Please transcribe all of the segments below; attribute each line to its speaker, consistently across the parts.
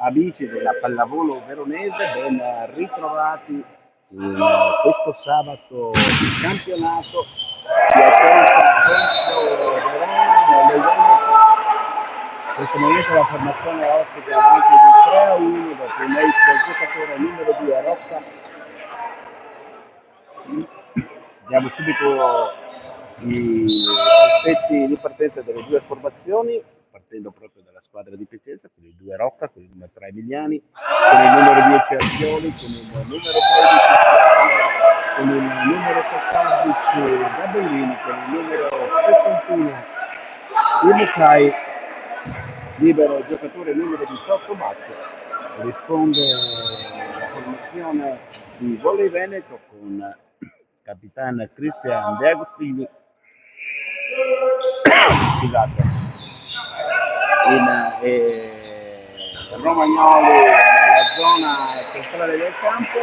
Speaker 1: amici della pallavolo veronese, ben ritrovati in questo sabato di campionato di Atenza contro Verona nel Veneto. In questo momento la formazione ospita avanti di 3-1 dopo il giocatore numero 2 Rocca. Diamo subito i sospetti di partenza delle due formazioni, partendo proprio dalla squadra di Piacenza, con il 2 Rocca, con il numero 3 Emiliani, con il numero 10 Arzioli, con il numero 13 con il numero 14 Gabellini, con il numero 61 Imucai, libero giocatore numero 18 Baccio. Risponde la formazione di Volley Veneto con capitano Cristian De Agostini, scusate, Romagnoli nella zona centrale del campo,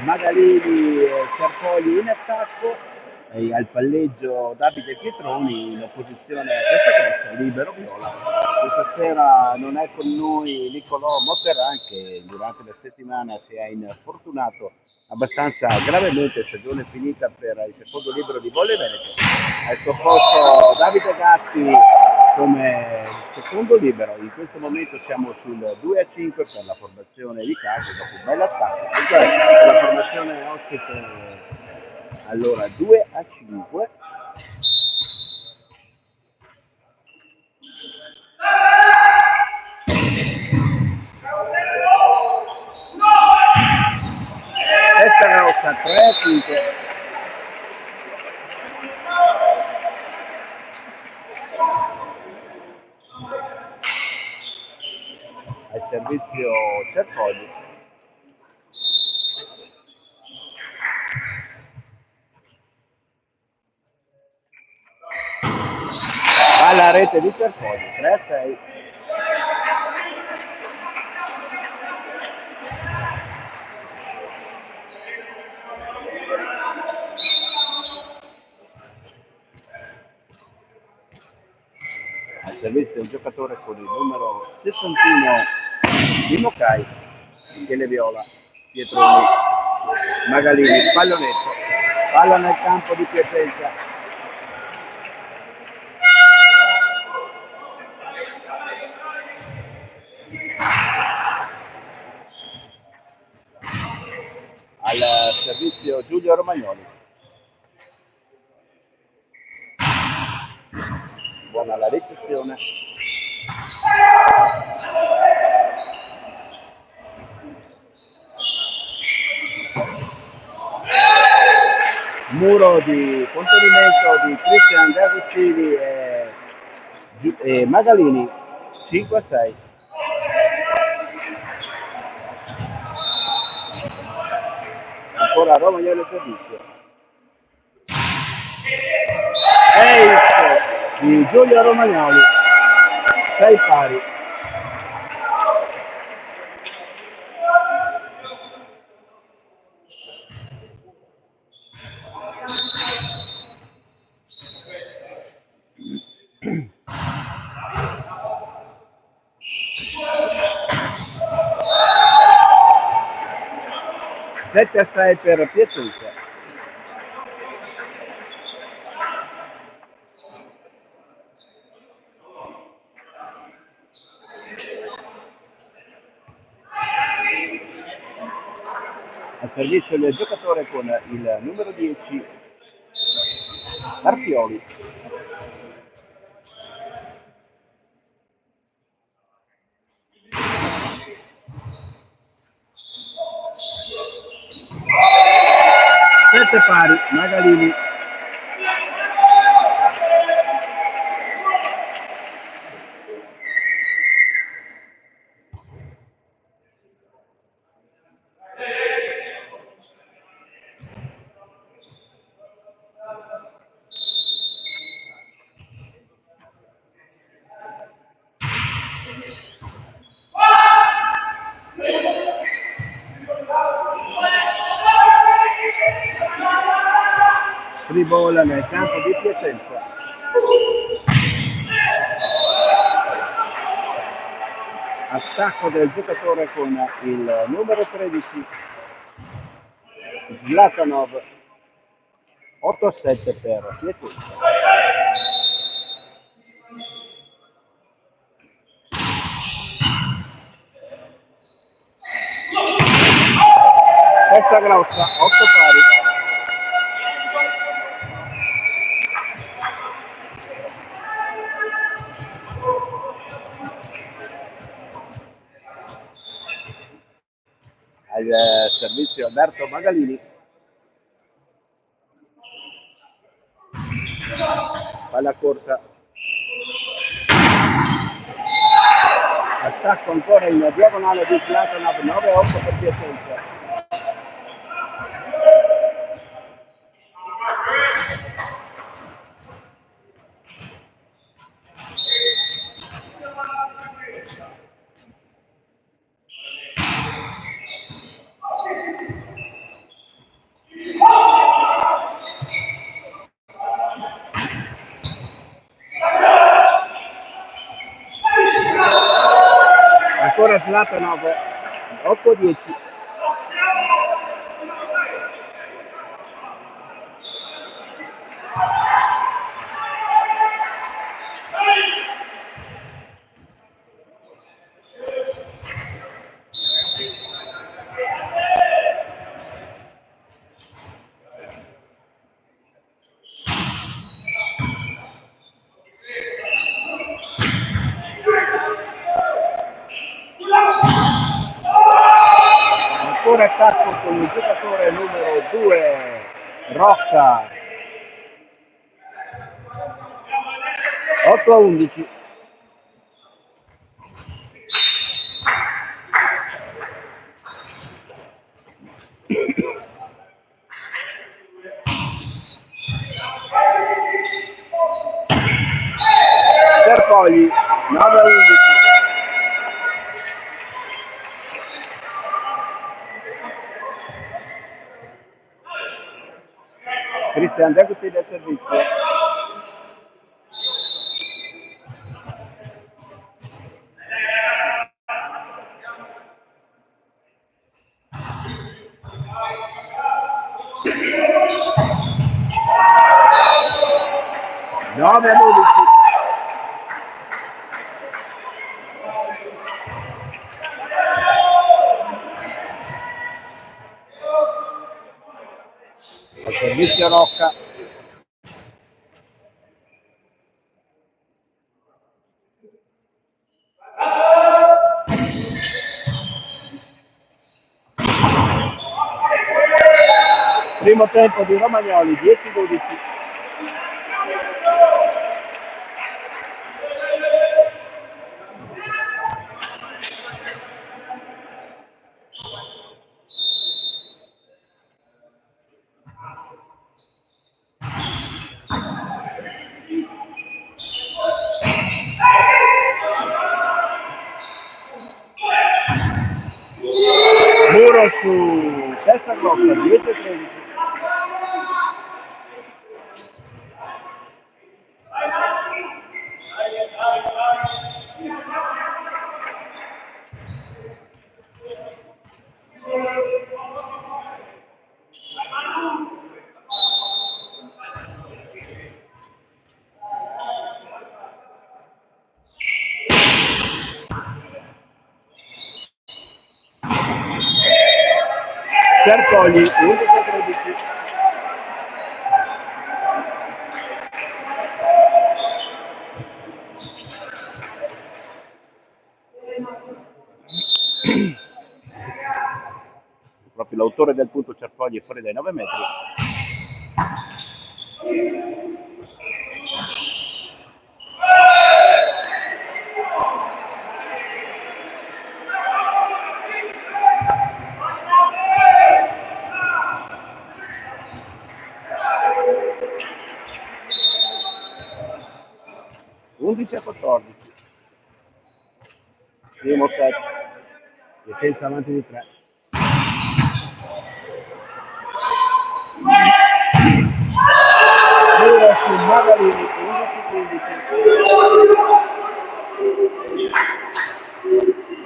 Speaker 1: Magalini e Cerpoli in attacco, e al palleggio Davide Pietroni in opposizione a questa classe libero viola. Questa sera non è con noi Niccolò Motteran, che durante la settimana si è infortunato abbastanza gravemente, stagione finita per il secondo libero di Volley Veneto. Al suo posto Davide Gatti come secondo libero. In questo momento siamo sul 2-5 per la formazione di casa, dopo un bel attacco. La formazione ospite allora 2-5. Testa rossa 3-5. Al servizio Cerpoli. Alla rete di Cerpoli 3-6. Al servizio del giocatore con il numero 61 di Mocai, Michele Viola, Pietroni, Magalini, pallonetto, palla nel campo di Piacenza. Al servizio Giulio Romagnoli. Buona la ricezione. Muro di contenimento di Cristian De Agostini e Magalini 5-6. Ancora Romagnoli al servizio. Ace di Giulio Romagnoli, 6 pari. Sette a 6 per Piacenza. Al servizio del giocatore con il numero 10 Arpioli. Sette pari, Magalini. Ribolla nel campo di Piacenza. Attacco del giocatore con il numero 13 Zlatanov, 8-7 per Piacenza. Testa grossa, 8 pari. Al servizio Alberto Magalini. Palla corta. Attacco ancora in diagonale di Zlatanov, 9-8 per Piacenza. Ancora Zlatanov, 8-10. Ancora attacco con il giocatore numero 2 Rocca, 8-11. Serpoli, 9-11. Cristian Degusti del servizio. Nove a 12. Al servizio Rocca. Primo tempo di Romagnoli, 10-12. Muro su testa grossa, 10-13. Serpoli, 11-13. Proprio l'autore del punto Serpoli è fuori dai 9 metri. A 14. Primo set. Piacenza avanti di 3. Muro su Magalini, 11-15.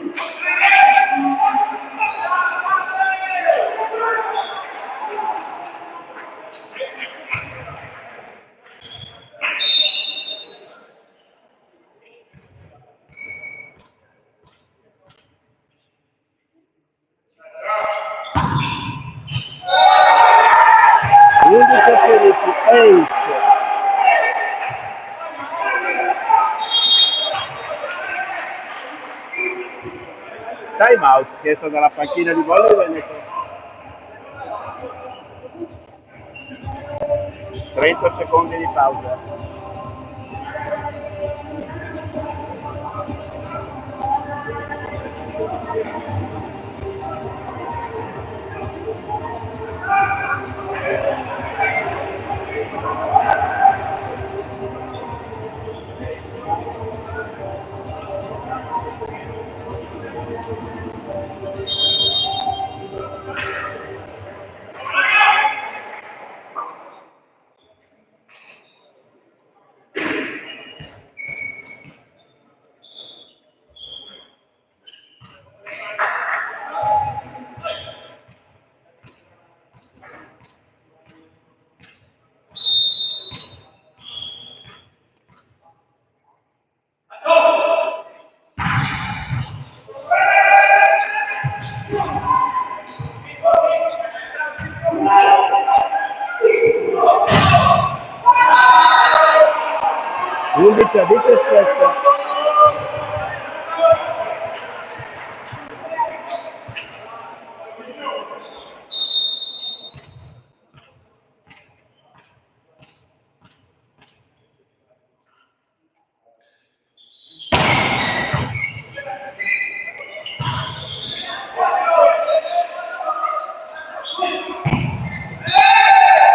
Speaker 1: Ace. Time out chiesto dalla panchina di volley Veneto. 30 secondi di pausa. Undici a 17.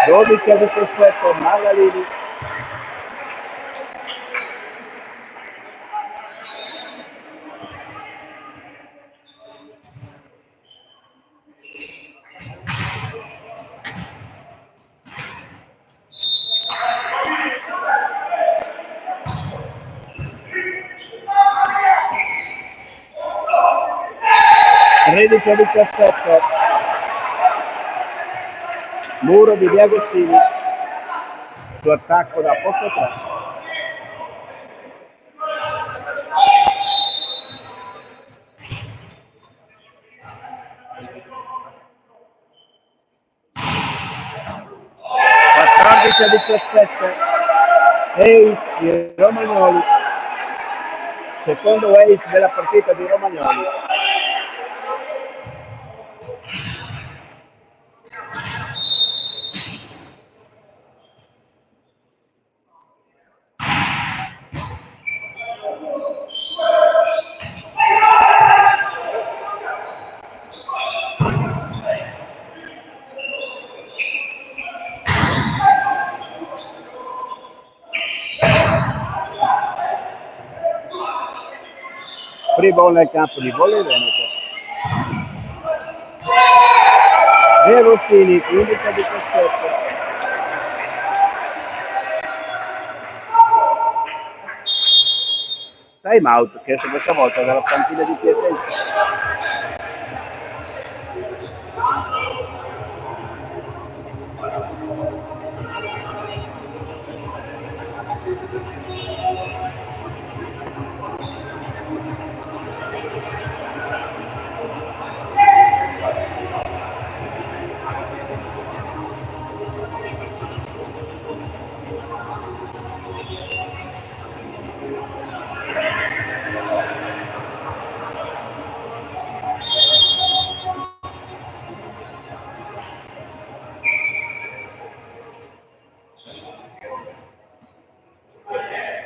Speaker 1: Dodici a 17, Margalini. Tredici a 17. Muro di Di Agostini su attacco da posto 3. A 17, ace di Romagnoli, secondo ace della partita di Romagnoli. Free ball nel campo di volley Veneto. De Rossini, 15 a 17. Time out chiesto questa volta dalla panchina di Piacenza.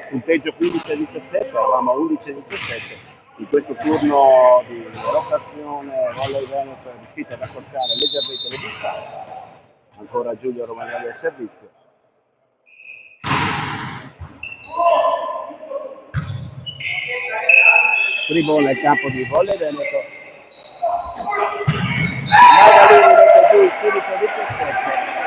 Speaker 1: Punteggio 15 a 17, eravamo a 11 a 17. In questo turno di rotazione Volley Veneto è riuscito ad accorciare leggermente le distanze. Ancora Giulio Romagnoli al servizio. Free ball nel campo di Volley Veneto. Margalini mette giù il 15 a 17.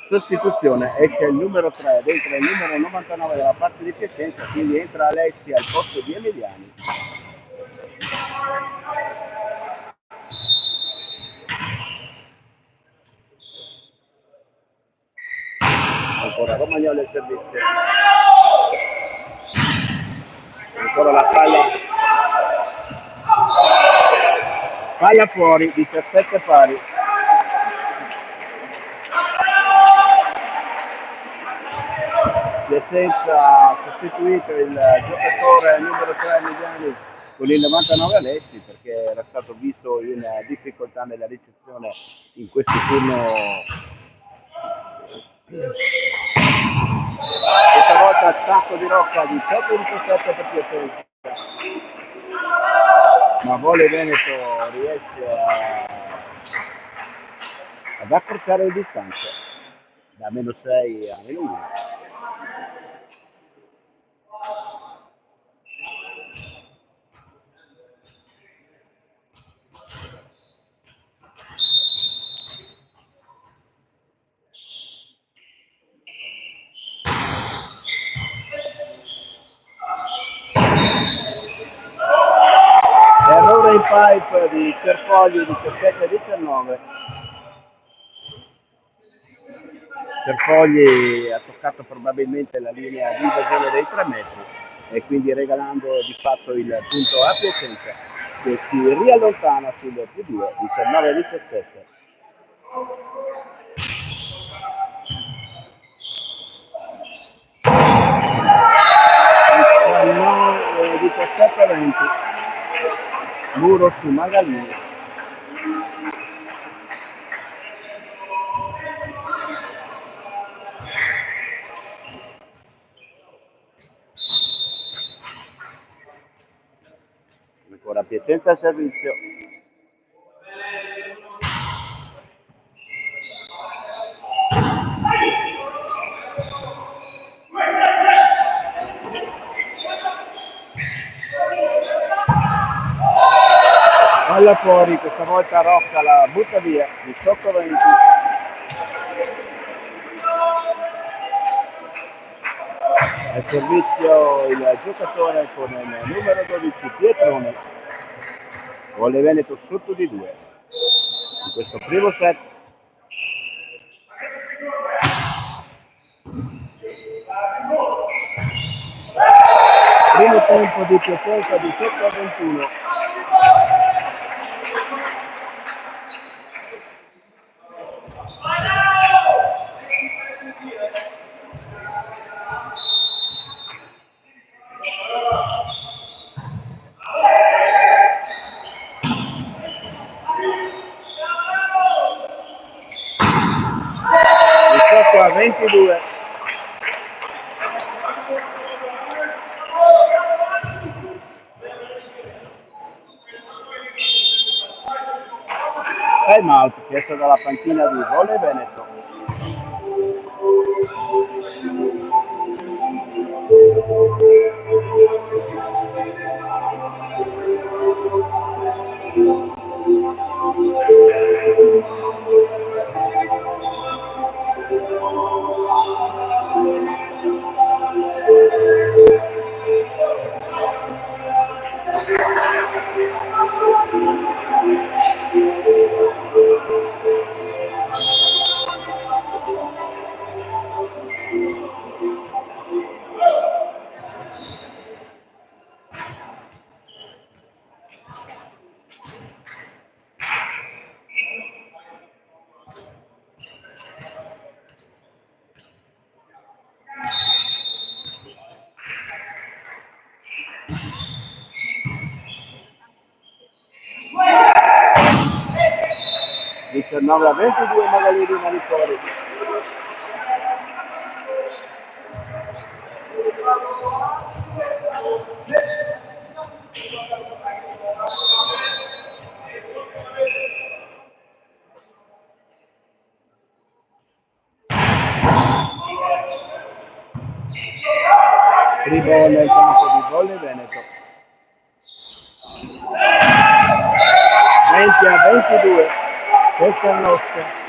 Speaker 1: Sostituzione, esce il numero 3 ed entra il numero 99 della parte di Piacenza, quindi entra Alessi al posto di Emiliani. Ancora Romagnoli al servizio. Ancora la palla fuori, 17 pari. Piacenza ha sostituito il giocatore numero 3 Mediani con il 99 Alessi perché era stato visto in difficoltà nella ricezione in questo turno. Questa volta attacco di Rocca, 18-17 per Piacenza, ma Volley Veneto riesce ad accorciare le distanze da -6 a -1. Errore in pipe di Cerfogli, 17-19. Cerfogli ha toccato probabilmente la linea di invasione dei 3 metri e quindi regalando di fatto il punto a Piacenza che si riallontana sul +2, 19-17. 17-20. Muro su Magalini. Ancora Piacenza al servizio. Palla fuori, questa volta Rocca la butta via, 18-20. Al servizio il giocatore con il numero 12 Pietrone. Volley Veneto sotto di 2 in questo primo set. Primo tempo di Piacenza, 18-21. A 22. Time out chiesto dalla panchina di Volley Veneto. A 22 Magalini Maripori. Free ball nel campo di Volley Veneto. 20-22. Questa è il nostro.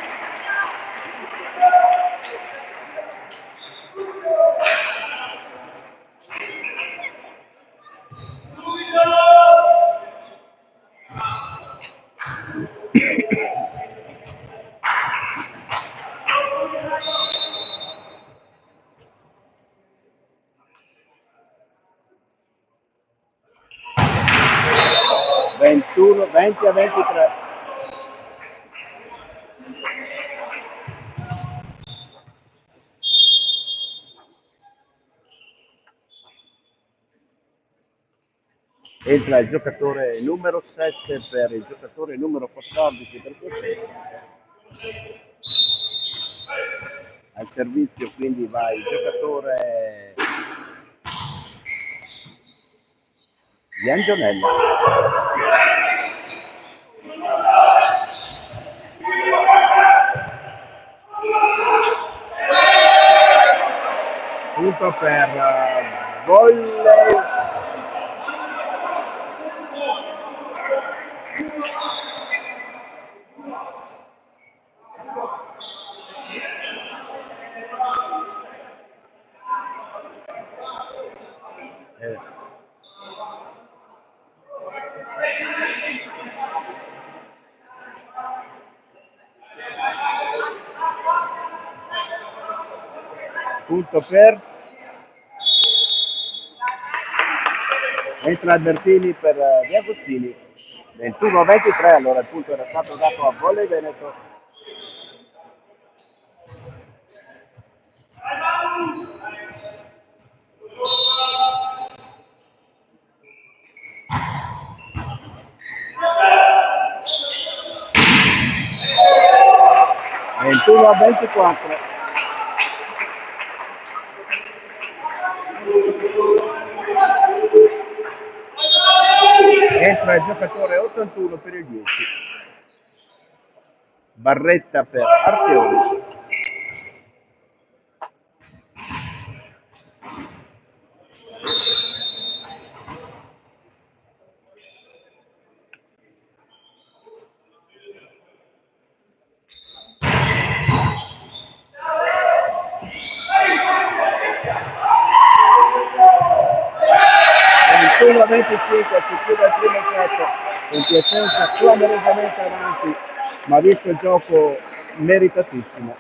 Speaker 1: 21, 20-23. Entra il giocatore numero 7 per il giocatore numero 14 per Piacenza. Al servizio quindi va il giocatore di Antonella. Punto per volley. Punto per entra Albertini per Di Agostini. 21-23, allora il punto era stato dato a Volley Veneto. Ventuno a 24. Entra il giocatore 81 per il 10. Barretta per Arteoni. A 25 si chiude il primo set con Piacenza clamorosamente avanti, ma visto il gioco meritatissimo.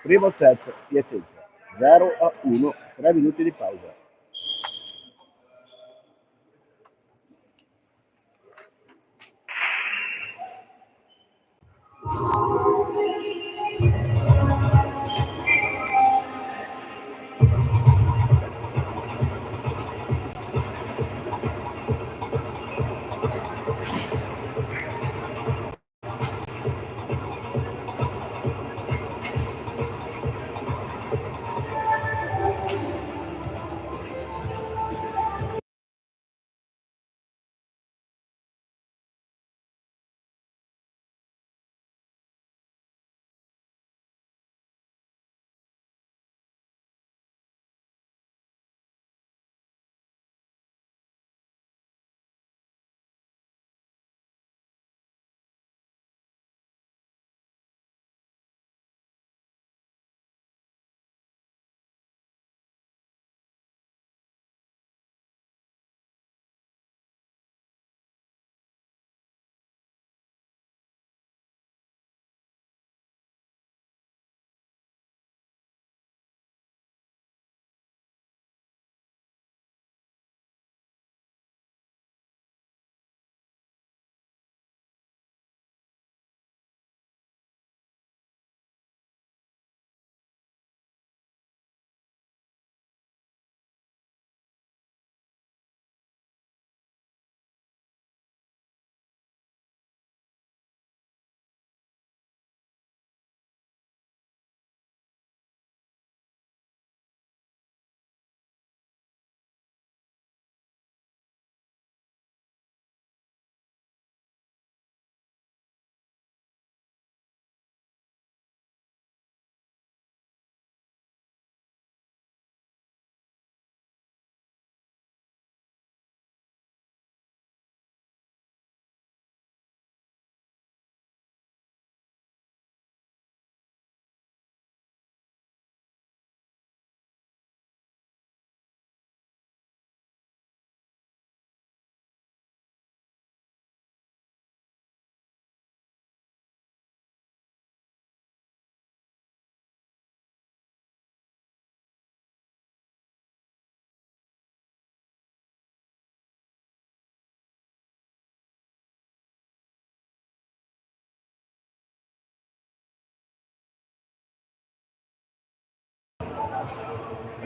Speaker 1: Primo set Piacenza 0-1, 3 minuti di pausa.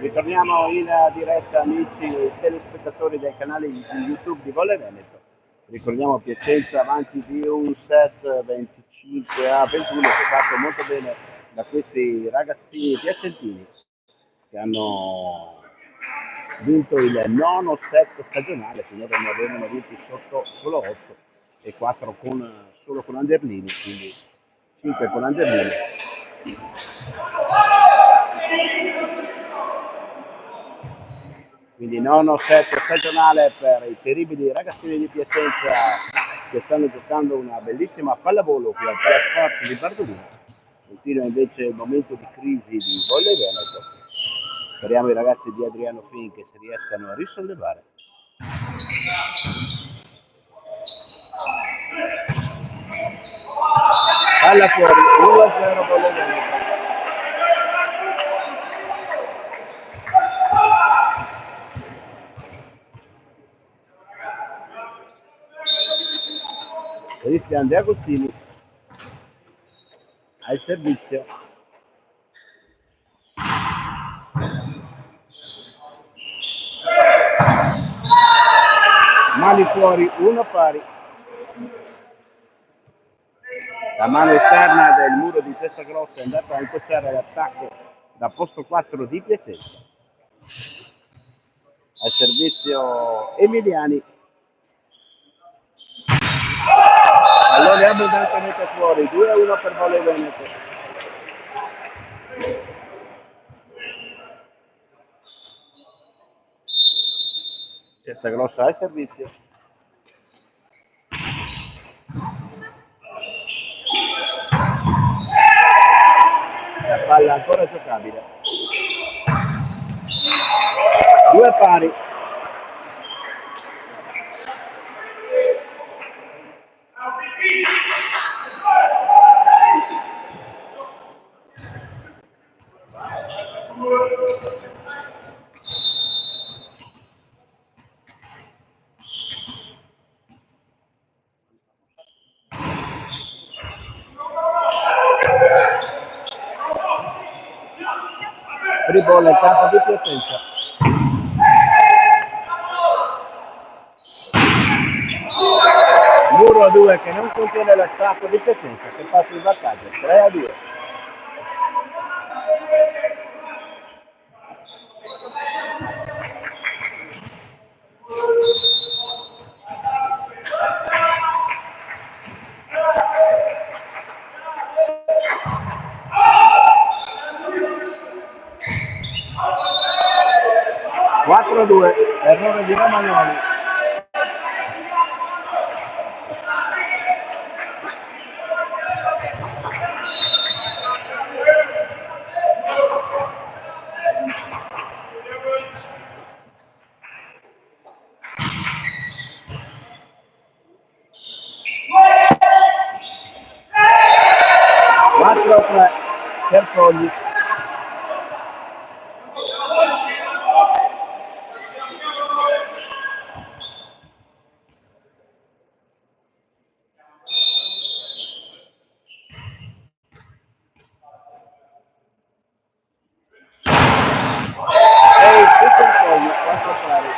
Speaker 1: Ritorniamo in diretta, amici telespettatori del canale di YouTube di Volley Veneto. Ricordiamo Piacenza avanti di un set 25-21 che è fatto molto bene da questi ragazzini piacentini che hanno vinto il nono set stagionale, finora ne avevano vinti sotto solo 8 e 4 solo con Anderlini, quindi 5 con Anderlini. Quindi nono set stagionale per i terribili ragazzini di Piacenza che stanno giocando una bellissima pallavolo qui al Palasport di Bardolino. Continua invece il momento di crisi di Volley Veneto. Speriamo i ragazzi di Adriano Fin che si riescano a risollevare. Palla fuori, 1-0 Volley Veneto. Cristian De Agostini al servizio. Mani fuori, 1 pari. La mano esterna del muro di Testa Grossa è andata a incrociare l'attacco da posto 4 di Piacenza. Al servizio Emiliani. Pallone abbondantemente fuori, 2-1 per Volley Veneto. Testa Grossa al servizio. La palla ancora giocabile. 2 pari. Free ball nel campo di Piacenza. Muro a 2 che non contiene l'attacco di Piacenza che passa il vantaggio, 3-2. Errore di Romagnoli. Per Fogli. E tutto il Fogli, 4 pari.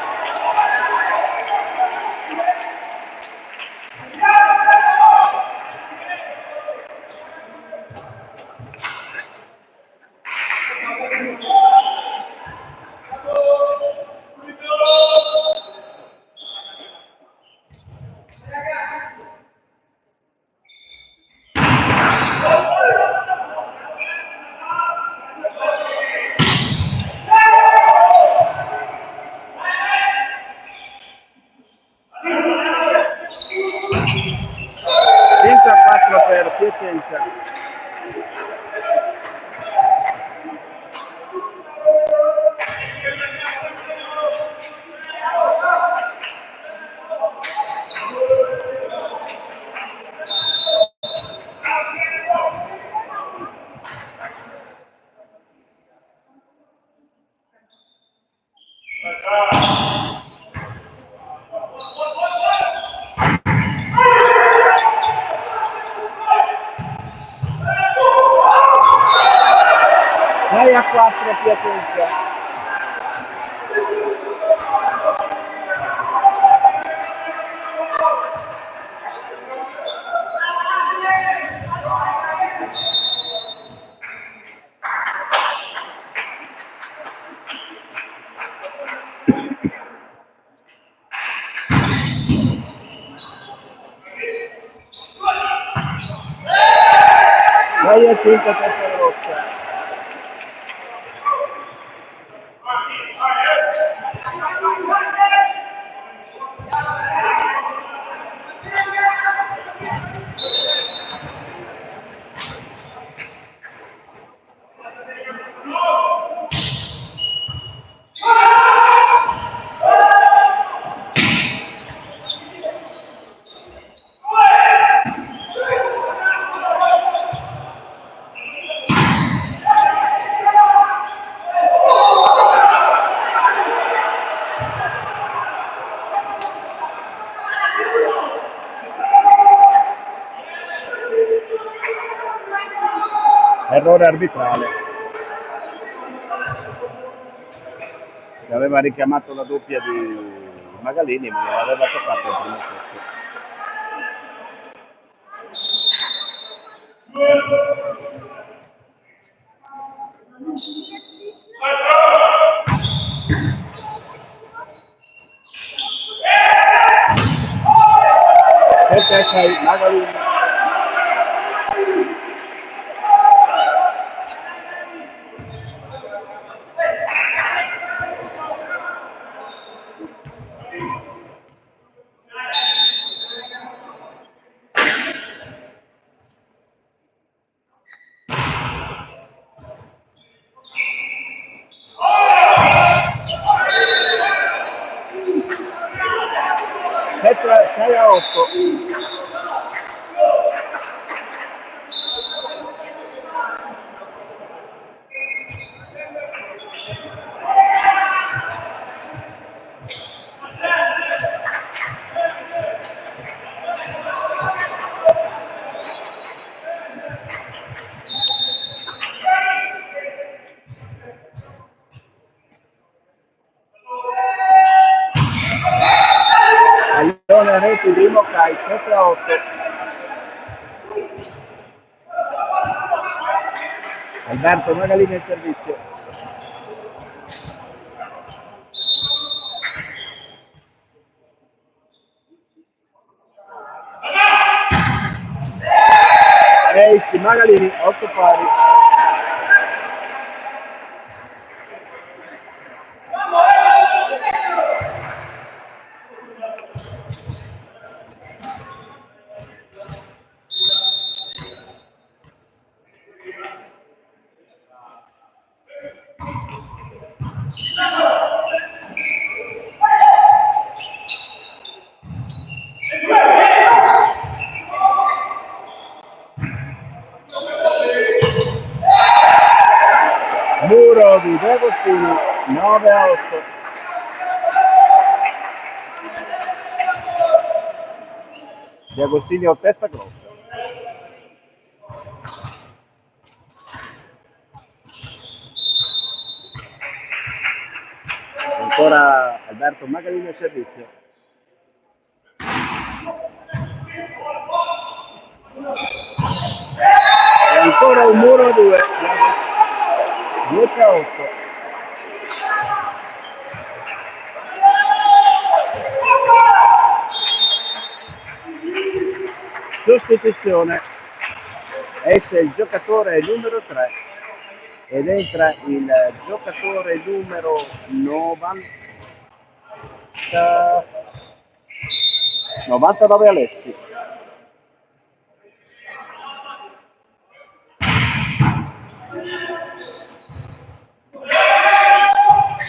Speaker 1: Per Piacenza. A 4 Piacenza. 6-5 testa rossa. Errore arbitrale. Che aveva richiamato la doppia di Magalini, ma non aveva toccato il primo set. Ok, Magalini. Set 6-8. Allora reti di Moccai 7-8. Alberto Magalini in servizio. Ace Magalini 8 pari. Muro di De Agostini 9-8. De Agostini o testa grossa. Ancora Alberto Magalini in servizio. E ancora un muro 2. 10-8. Sostituzione. Esce il giocatore numero 3 ed entra il giocatore numero 99 Alessi.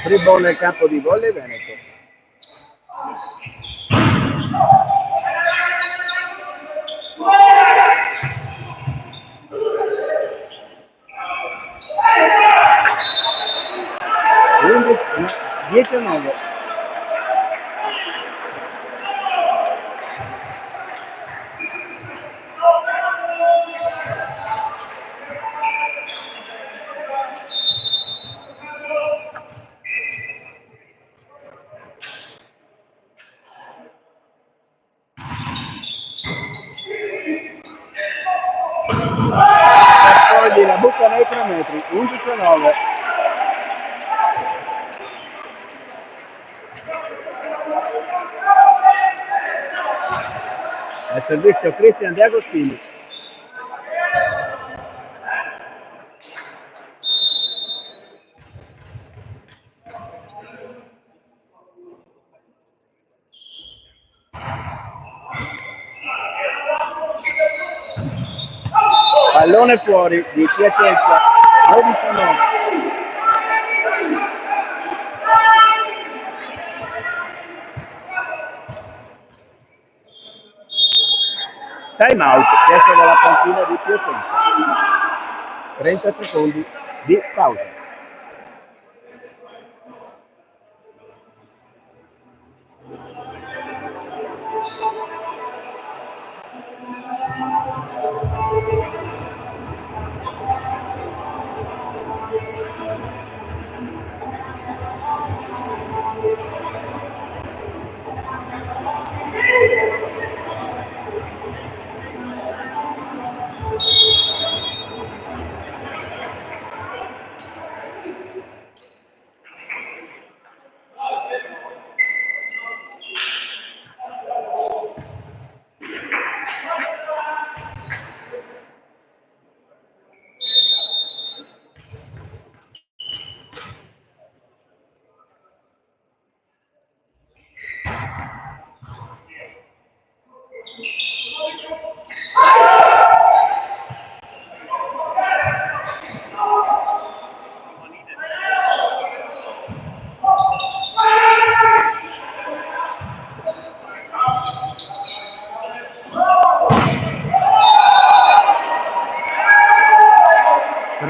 Speaker 1: Free ball nel campo di volley Veneto. Quindi 10-9. Raccogli la buca nei 3 metri, 11-9. Al servizio Cristian De Agostini. Pallone fuori di Piacenza, 12-9. Time out, chiesto dalla panchina di Piacenza. 30 secondi di pausa.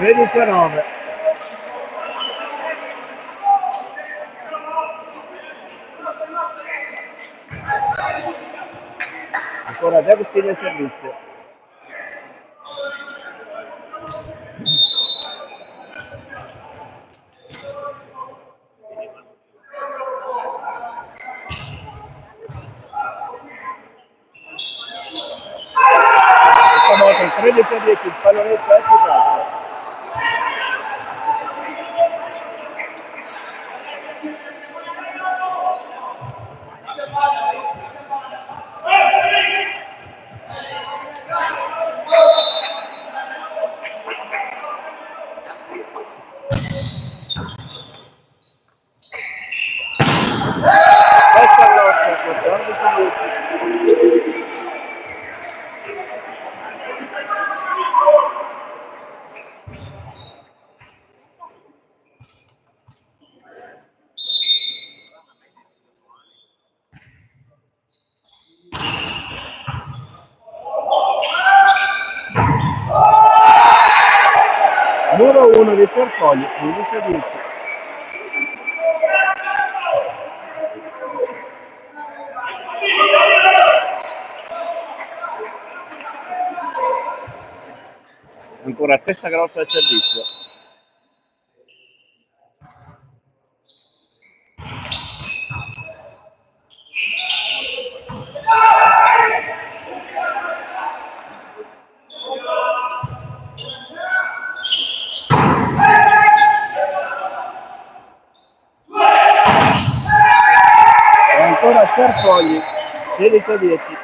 Speaker 1: (13-9). Ancora D'Agostini nel servizio. Questa volta il 13-10, il pallonetto è tirato. Questa grossa, 14-10. Muro 1 di Forfogli, 15-10. Ancora Testa Grossa al servizio. E ancora Forfogli, 16-10.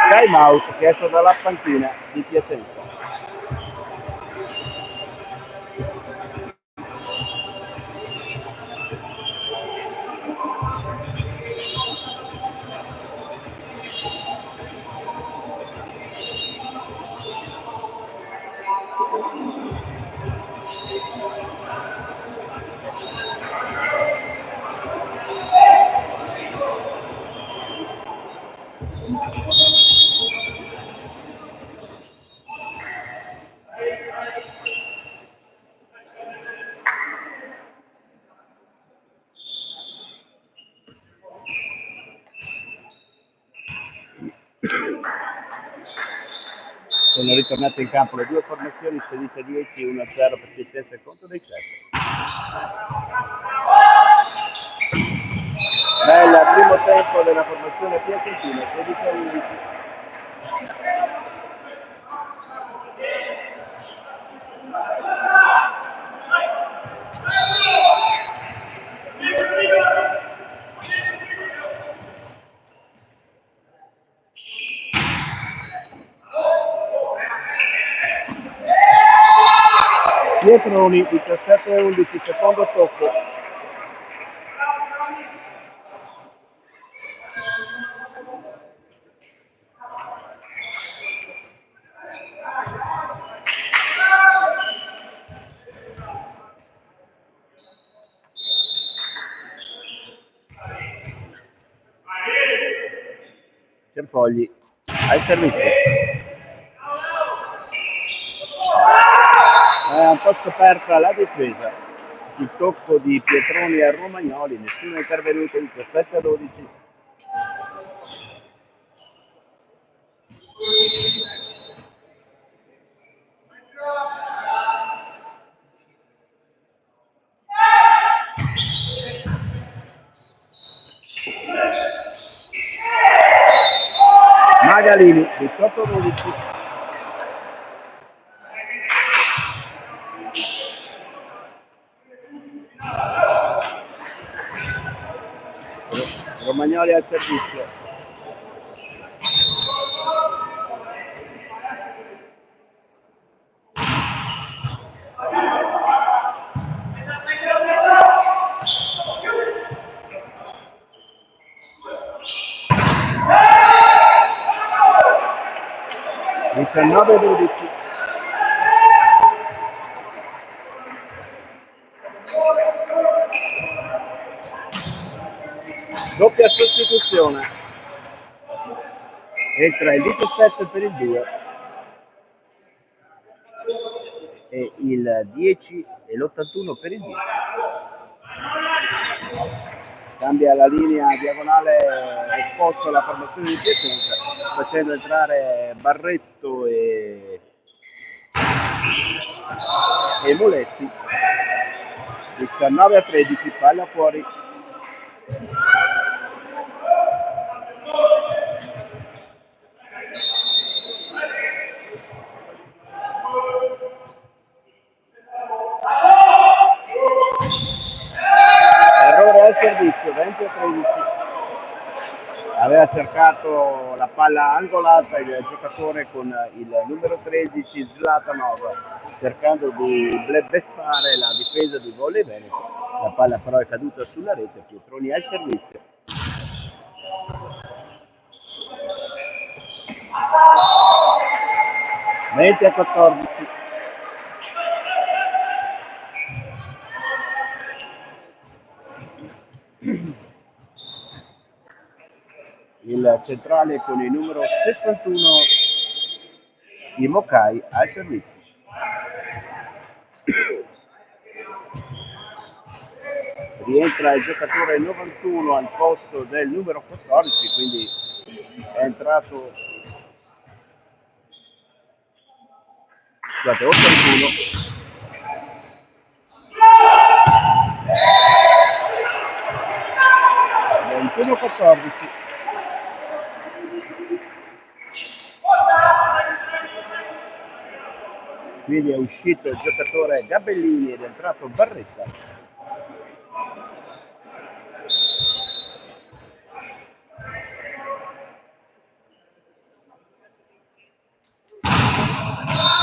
Speaker 1: Time out chiesto dalla panchina di Piacenza. Sono ritornate in campo le due formazioni, 16-10, 1-0 per Piacenza e conto dei 7. Bella, primo tempo della formazione piacentina, 16-11. Pietroni, 17-11, secondo tocco. Cerpogli al servizio. È un po' scoperta la difesa. Il tocco di Pietroni a Romagnoli, nessuno è intervenuto, 17-12. Magalini, 18-12. Romagnoli al servizio. Diciannove 12. Doppia sostituzione. Entra il 17 per il 2 e il 10 e l'81 per il 10. Cambia la linea diagonale esposta alla formazione di Piacenza, facendo entrare Barretto e Molesti. 19-13, palla fuori. Errore al servizio, 20-13. Aveva cercato la palla angolata il giocatore con il numero 13 Zlatanov, cercando di beffare la difesa di Volley Veneto. La palla però è caduta sulla rete. Pietroni al servizio. Venti a 14. Il centrale con il numero 61 di Mokai al servizio. Rientra il giocatore 91 al posto del numero 14, quindi è entrato 81. 21-14. Quindi è uscito il giocatore Gabellini ed è entrato Barretta.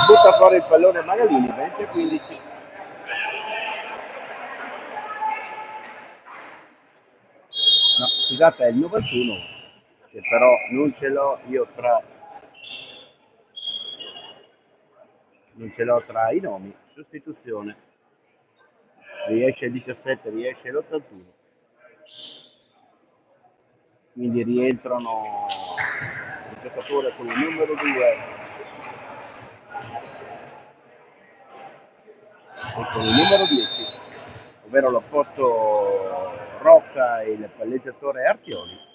Speaker 1: Butta fuori il pallone Magalini, 20-15. No, scusate, è il 91, che però non ce l'ho io tra i nomi. Sostituzione. Riesce il 17, riesce l'81. Quindi rientrano il giocatore con il numero 2 e con il numero 10, ovvero l'opposto Rocca e il palleggiatore Artioli.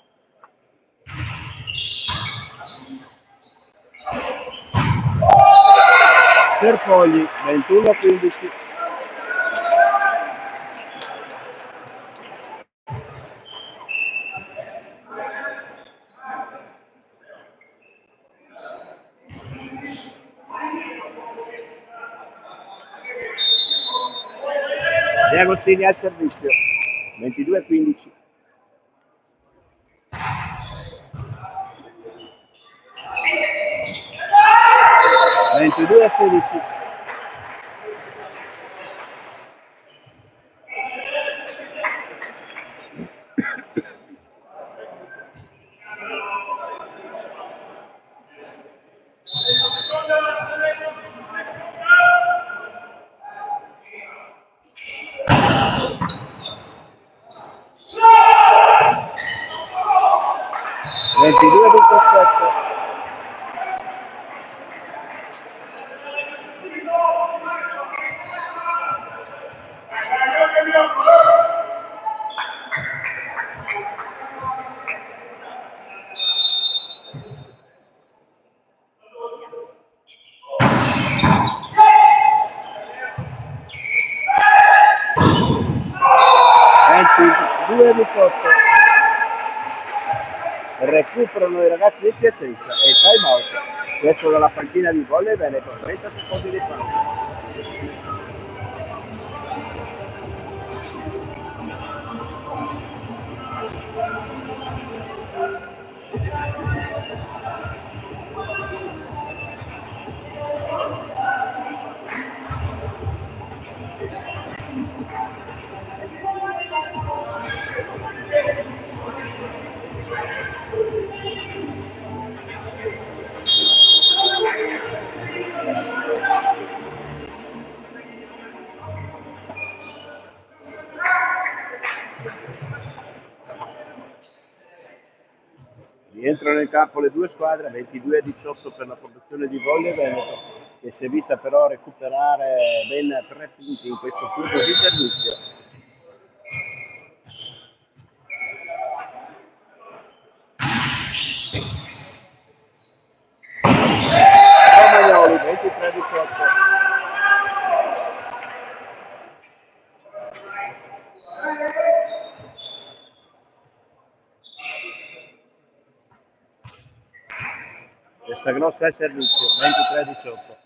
Speaker 1: Cerpogli, 21-15. De Agostini al servizio, 22-15. Ventidue a 16. 22-17. Due 18. Recuperano i ragazzi di Piacenza e time out. Questo dalla panchina di Volley Veneto, 30 secondi di pausa. Rientrano nel campo le due squadre, 22-18 per la formazione di Volley Veneto, che si evita però a recuperare ben 3 punti in questo punto di servizio. Romagnoli, 23-18. Questa grossa è servizio, 23-18.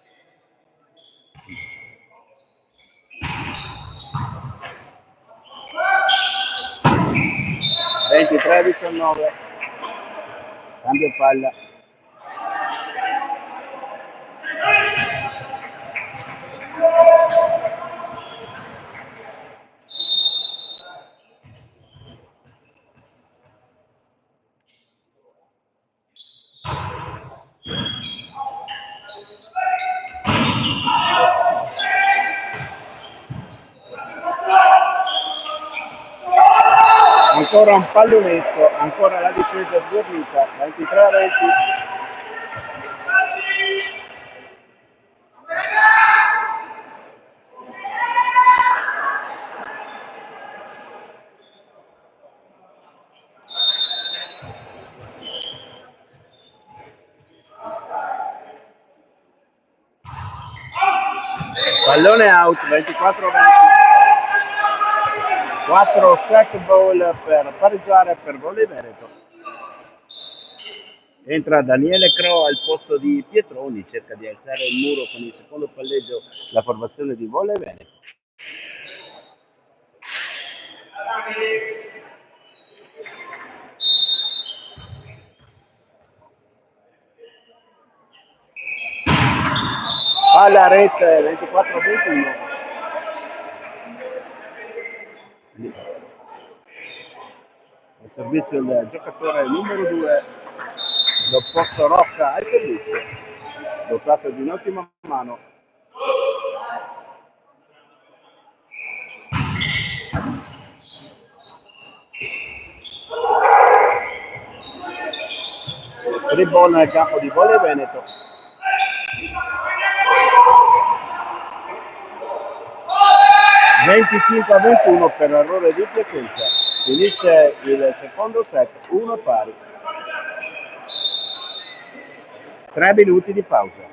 Speaker 1: (23-19). Cambio palla. Ancora un pallonetto, ancora la difesa sguarnita, 23-20. Pallone out, 24-20. 4 set ball per pareggiare per Volley Veneto. Entra Daniele Cro al posto di Pietroni, cerca di alzare il muro con il secondo palleggio la formazione di Volley Veneto. Palla a rete, 24-21. Al servizio del giocatore numero 2, l'opposto Rocca al servizio, dotato di un'ottima mano. Ribonna nel campo di Volley Veneto. (25-21) per l'errore di Piacenza. Finisce il secondo set, 1 pari. 3 minuti di pausa.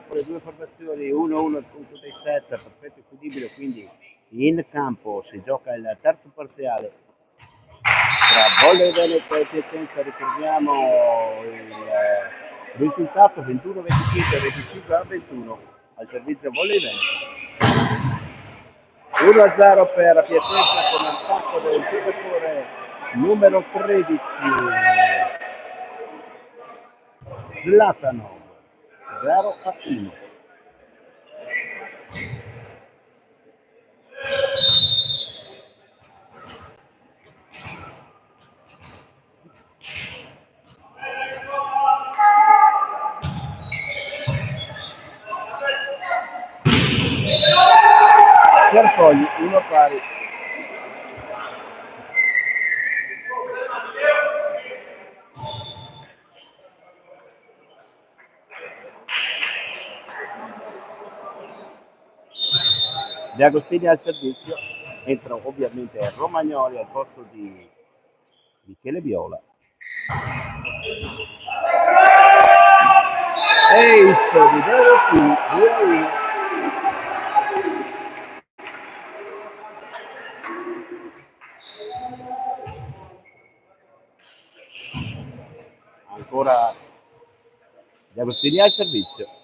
Speaker 1: campo le due formazioni 1-1 al punto dei set, perfetto equilibrio, quindi in campo si gioca il terzo parziale tra Volley Veneto e Piacenza. Ricordiamo il risultato 21-25, 25-21 al servizio Volley Veneto. 1-0 per Piacenza con attacco del giocatore numero 13 Zlatanov, 0-1. Cercogli, 1 pari. De Agostini al servizio, entra ovviamente Romagnoli al posto di Michele Viola. Ace di De Agostini, 2-1. Ancora De Agostini al servizio.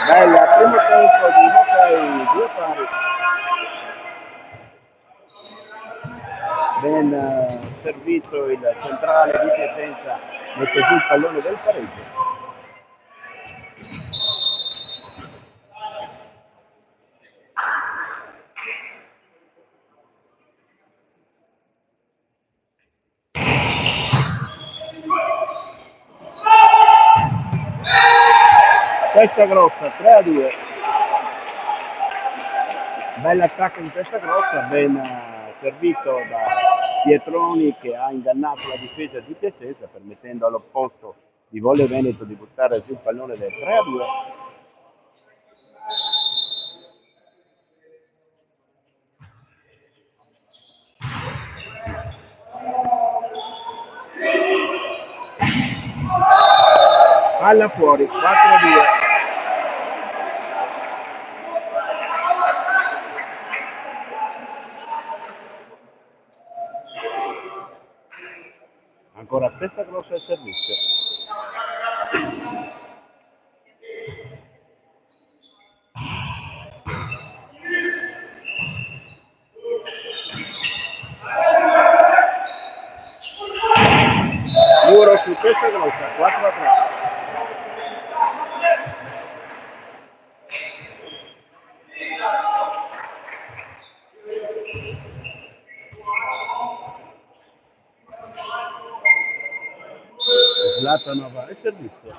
Speaker 1: Bella, primo tempo di Mokai, 2 pari. Ben servito il centrale di Piacenza, mette giù il pallone del pareggio. Testa grossa, 3-2. Bell'attacco di testa grossa, ben servito da Pietroni che ha ingannato la difesa di Piacenza, permettendo all'opposto di Volley Veneto di buttare giù il pallone del 3-2. Palla fuori, 4-2. Ancora testa grossa al servizio. Muro su testa grossa, 4-3. Zlatanov al servizio.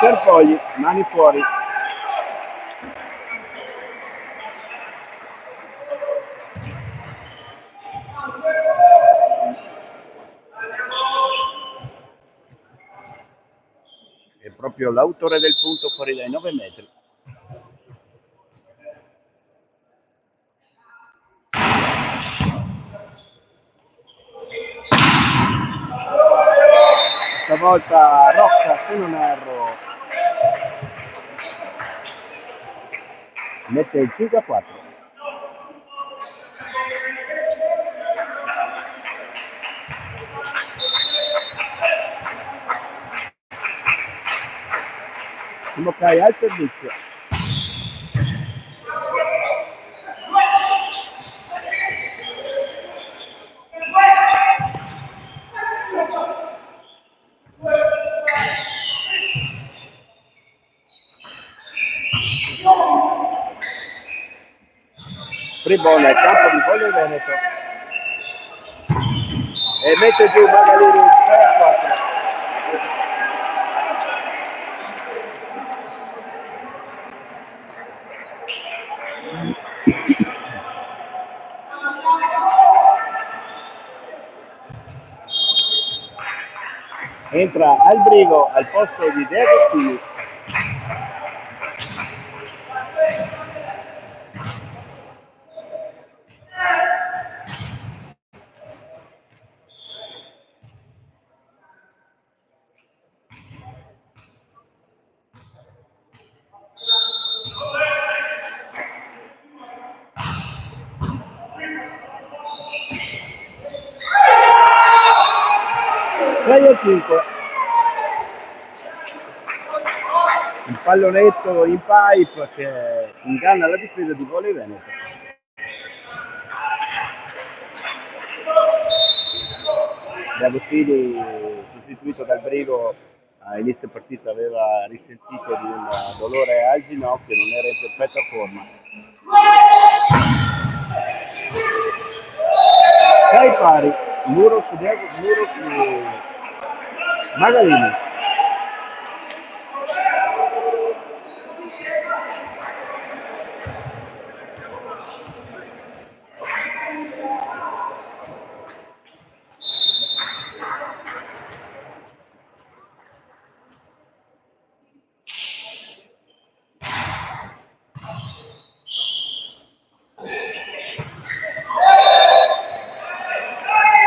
Speaker 1: Cerpogli, mani fuori. È proprio l'autore del punto fuori dai 9 metri. Stavolta Rocca, se non erro, mette il 5-4. Mokai al servizio. Fribon al campo di Volley Veneto e mette giù Magalini 3-4. Entra Albrigo al posto di De Agostini. A 5. Il pallonetto in pipe che inganna la difesa di Volley Veneto. De Agostini, sostituito dal Brigo, a inizio partita aveva risentito di un dolore al ginocchio, non era in perfetta forma. 6 pari, muro su Magalini.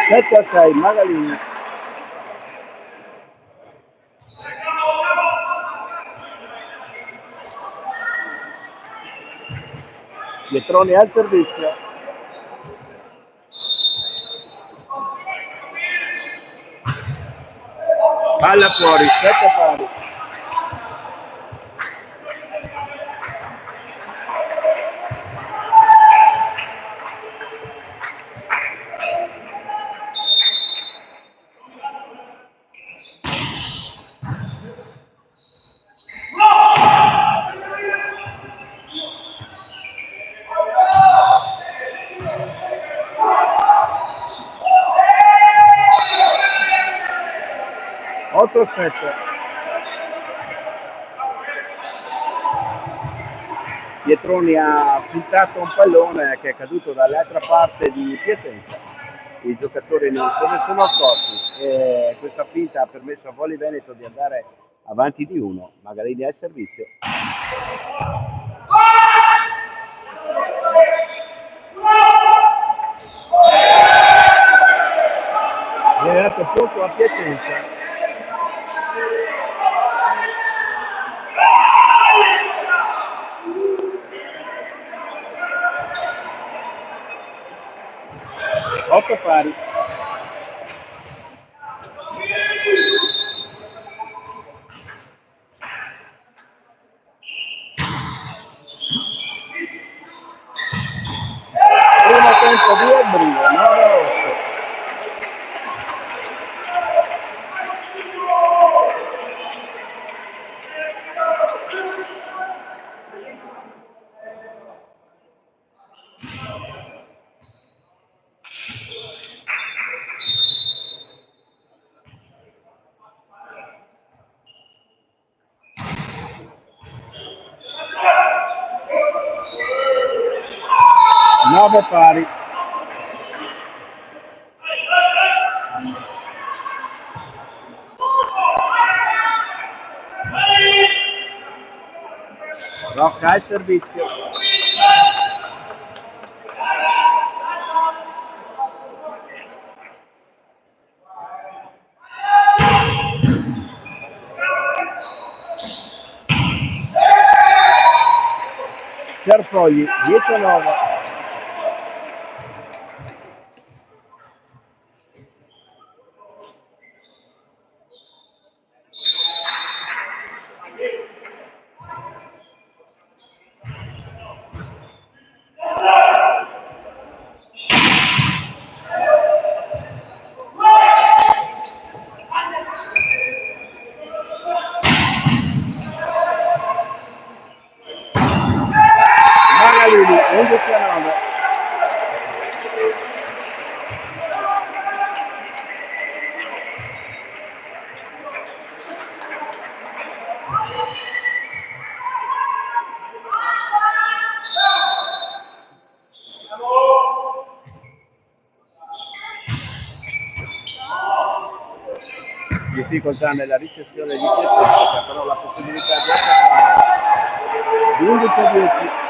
Speaker 1: Sette a 6, Magalini. Pietroni al servizio. Palla fuori, 7 pari. Otto 7. Pietroni ha filtrato un pallone che è caduto dall'altra parte di Piacenza. I giocatori non se ne sono accorti e questa finta ha permesso a Volley Veneto di andare avanti di 1. Magalini al servizio. Viene dato poco a Piacenza. Otto pari. Primo tempo di Albrigo, 9-8. Nove pari. Rocca al servizio. Cerfogli, 10-9. Magalini, 11-9. difficoltà nella ricezione di Piacenza, che ha però la possibilità di attaccare 11-10.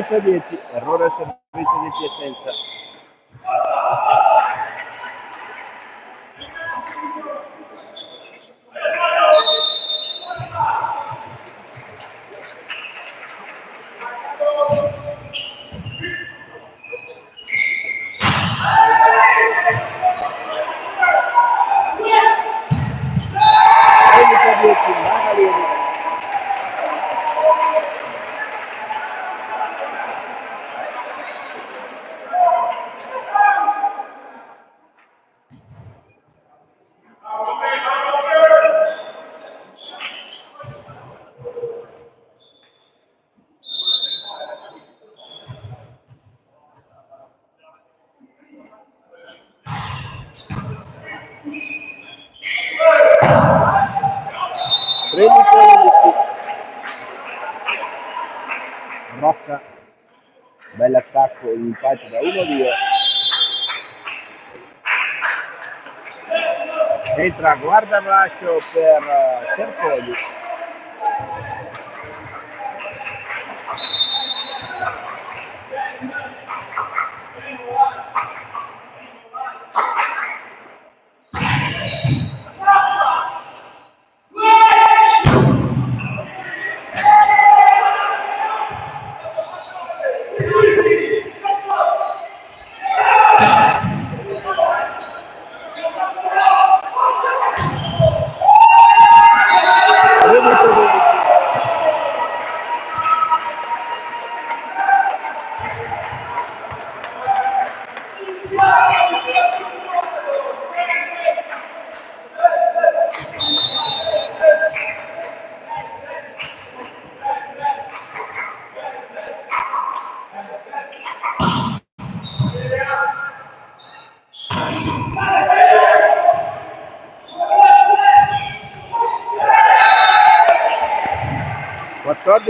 Speaker 1: a 10, errore al servizio di Piacenza. Rocca, bell'attacco in impatto da 1-2. Entra guardabraccio per Cercoli.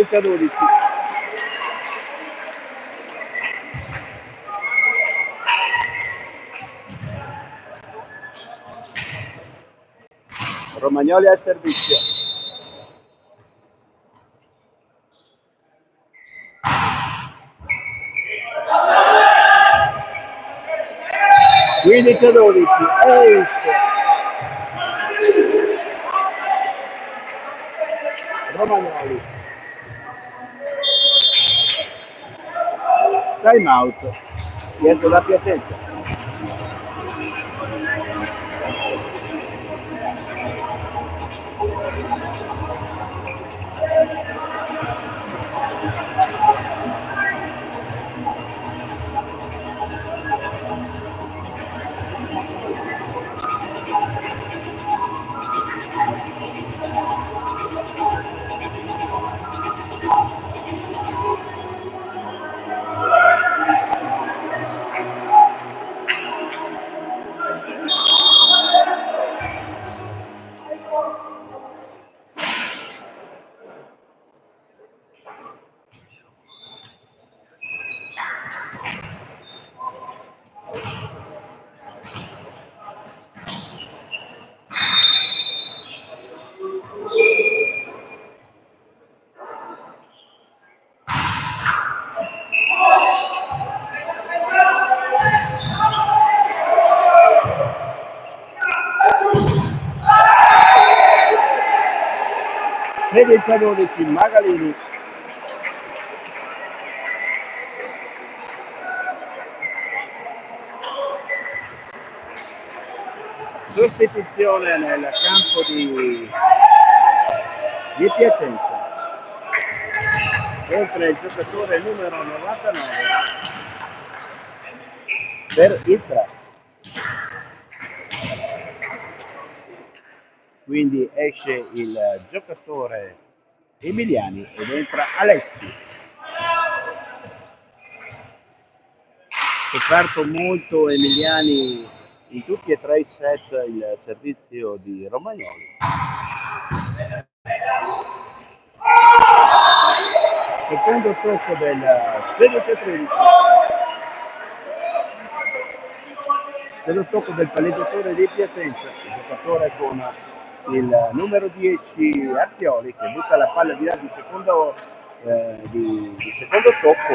Speaker 1: A 12. Romagnoli al servizio. Quindi 12. Romagnoli. Time out. Dietro la Piacenza. A 12 Magalini. Sostituzione nel campo di Piacenza. Entra il giocatore numero 99 per il 3. Quindi esce il giocatore Emiliani ed entra Alessi. sofferto molto Emiliani in tutti e tre i set il servizio di Romagnoli. Secondo tocco del 16-13. Secondo tocco del palleggiatore di Piacenza, il giocatore con il numero 10 Artioli, che butta la palla di là di secondo tocco,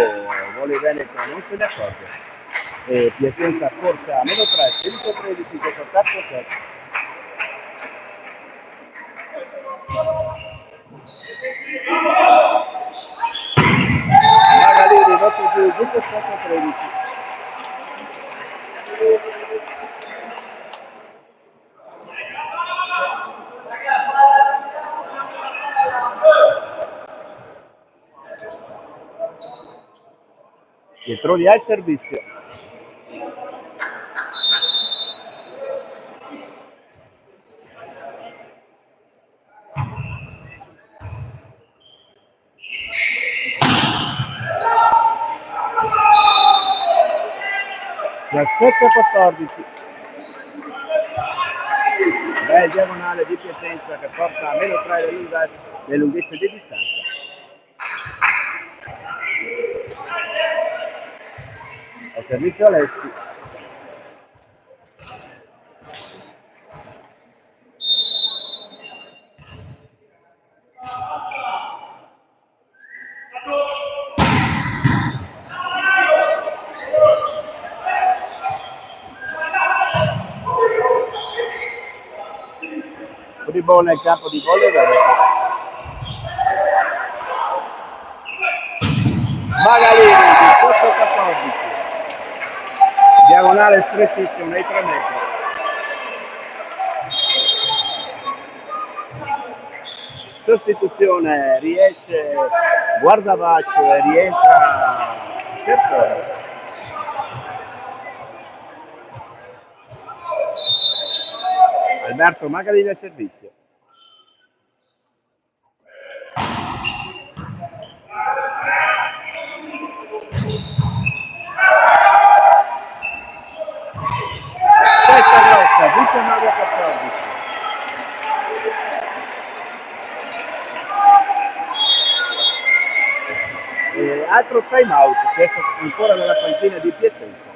Speaker 1: vuole Veneto non se ne accorge. E Piacenza corsa a meno 3, 16-13, gioca 4-7. Magalini, 8 giù, 17-13. Pietroni al servizio. Da 7-14. Bel diagonale di Piacenza che porta a meno 3 le lunghezze di distanza. Al servizio Alessi. Fribone nel campo di volley Magalini, 18-14. Diagonale strettissimo nei 3 metri. Sostituzione, riesce, guarda basso e rientra Certone. Alberto Magalini al servizio. Testa grossa, 19-14. Altro time out, questo ancora nella panchina di Piacenza.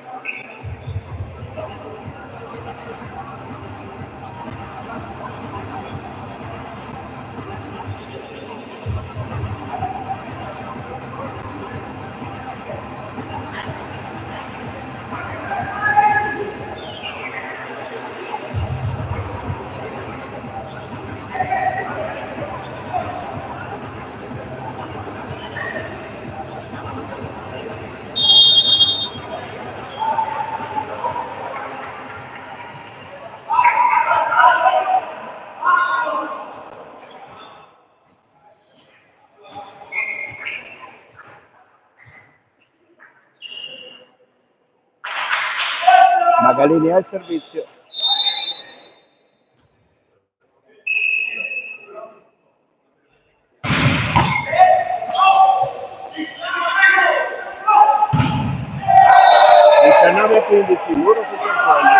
Speaker 1: Magalini al servizio. Il 19-15, muro su controllo.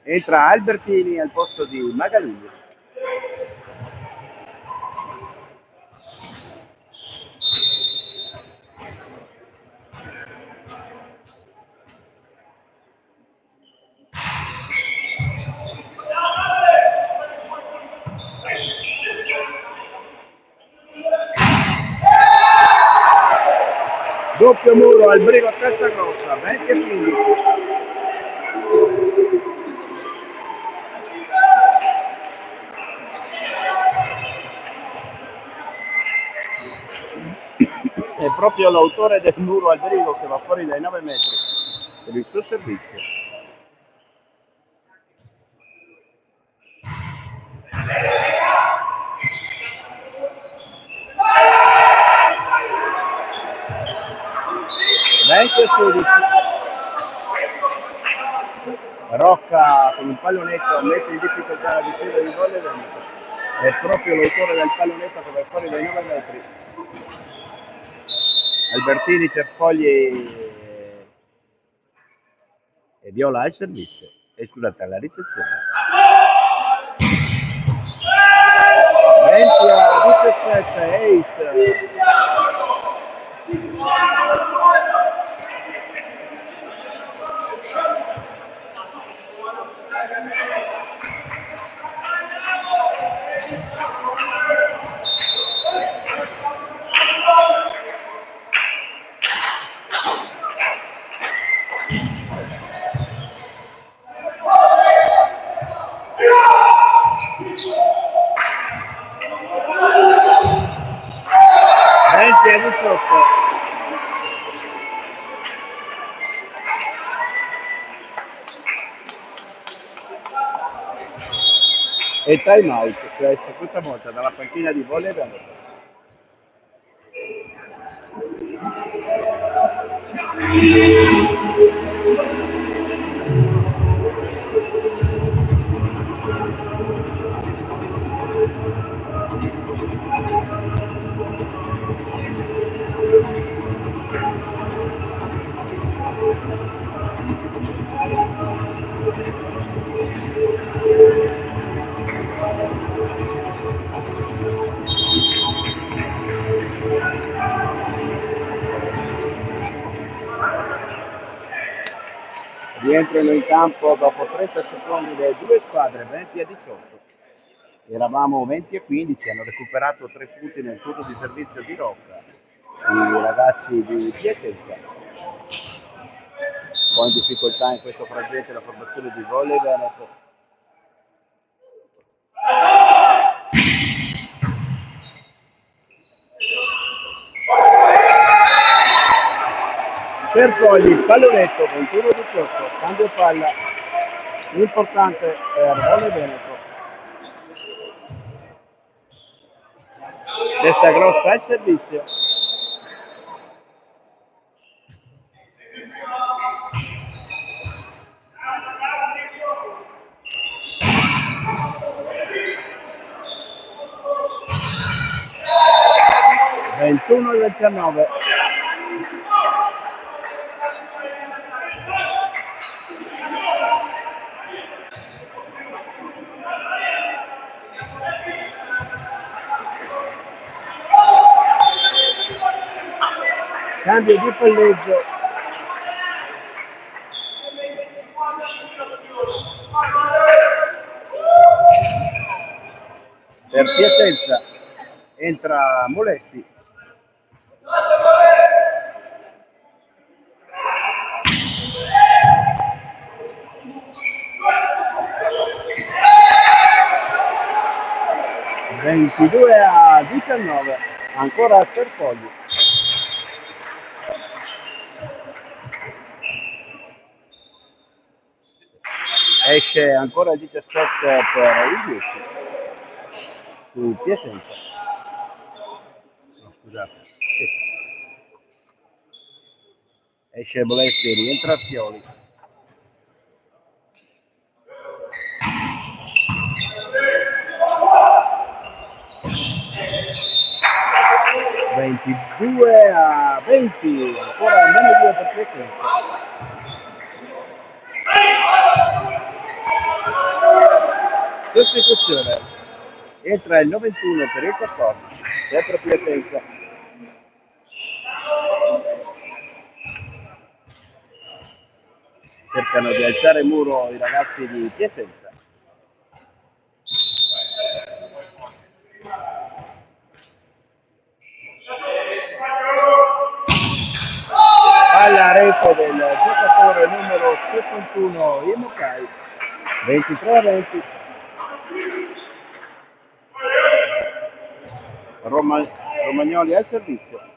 Speaker 1: Entra Albertini al posto di Magalini. Doppio muro al Brigo a testa grossa, 20-15. È proprio l'autore del muro al Brigo che va fuori dai 9 metri per il suo servizio. Rocca con un pallonetto mette in difficoltà la difesa di Volle Veneto. È proprio l'autore del pallonetto che va fuori dai 9 metri. Albertini, Cerfogli e Viola al servizio. E scusate, alla ricezione. 20-17, Ace. E time out, questo, questa volta dalla panchina di Volle Veneto. Rientrano in campo dopo 30 secondi le due squadre, 20-18. Eravamo 20-15, hanno recuperato 3 punti nel turno di servizio di Rocca i ragazzi di Piacenza. Un po' in difficoltà in questo frangente la formazione di Volley Veneto. Cerfogli, pallonetto, 21-18, cambio palla, importante per Volley Veneto. Testa grossa al servizio. Ventuno e 19. Cambio di palleggio. Per Piacenza entra Molesti. (22 a 19), ancora a Cerfogli. Esce ancora il 17 per il 10 su Piacenza. No, scusate. Sì. Esce Molesti, rientra Fioli. (22 a 20), ancora meno 2 per Piacenza. Sostituzione, entra il 91 per il 14, sempre Piacenza. Cercano di alzare il muro i ragazzi di Piacenza. Alla rete del giocatore numero 61 Imokai, 23 a 20. Romagnoli al servizio.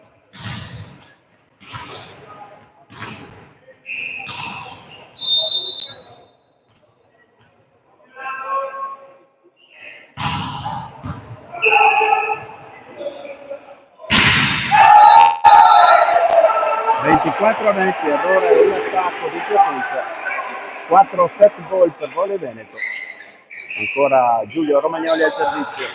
Speaker 1: (24 a 20), errore in attacco di Piacenza. 4 set ball per Volley Veneto. Ancora Giulio Romagnoli al servizio.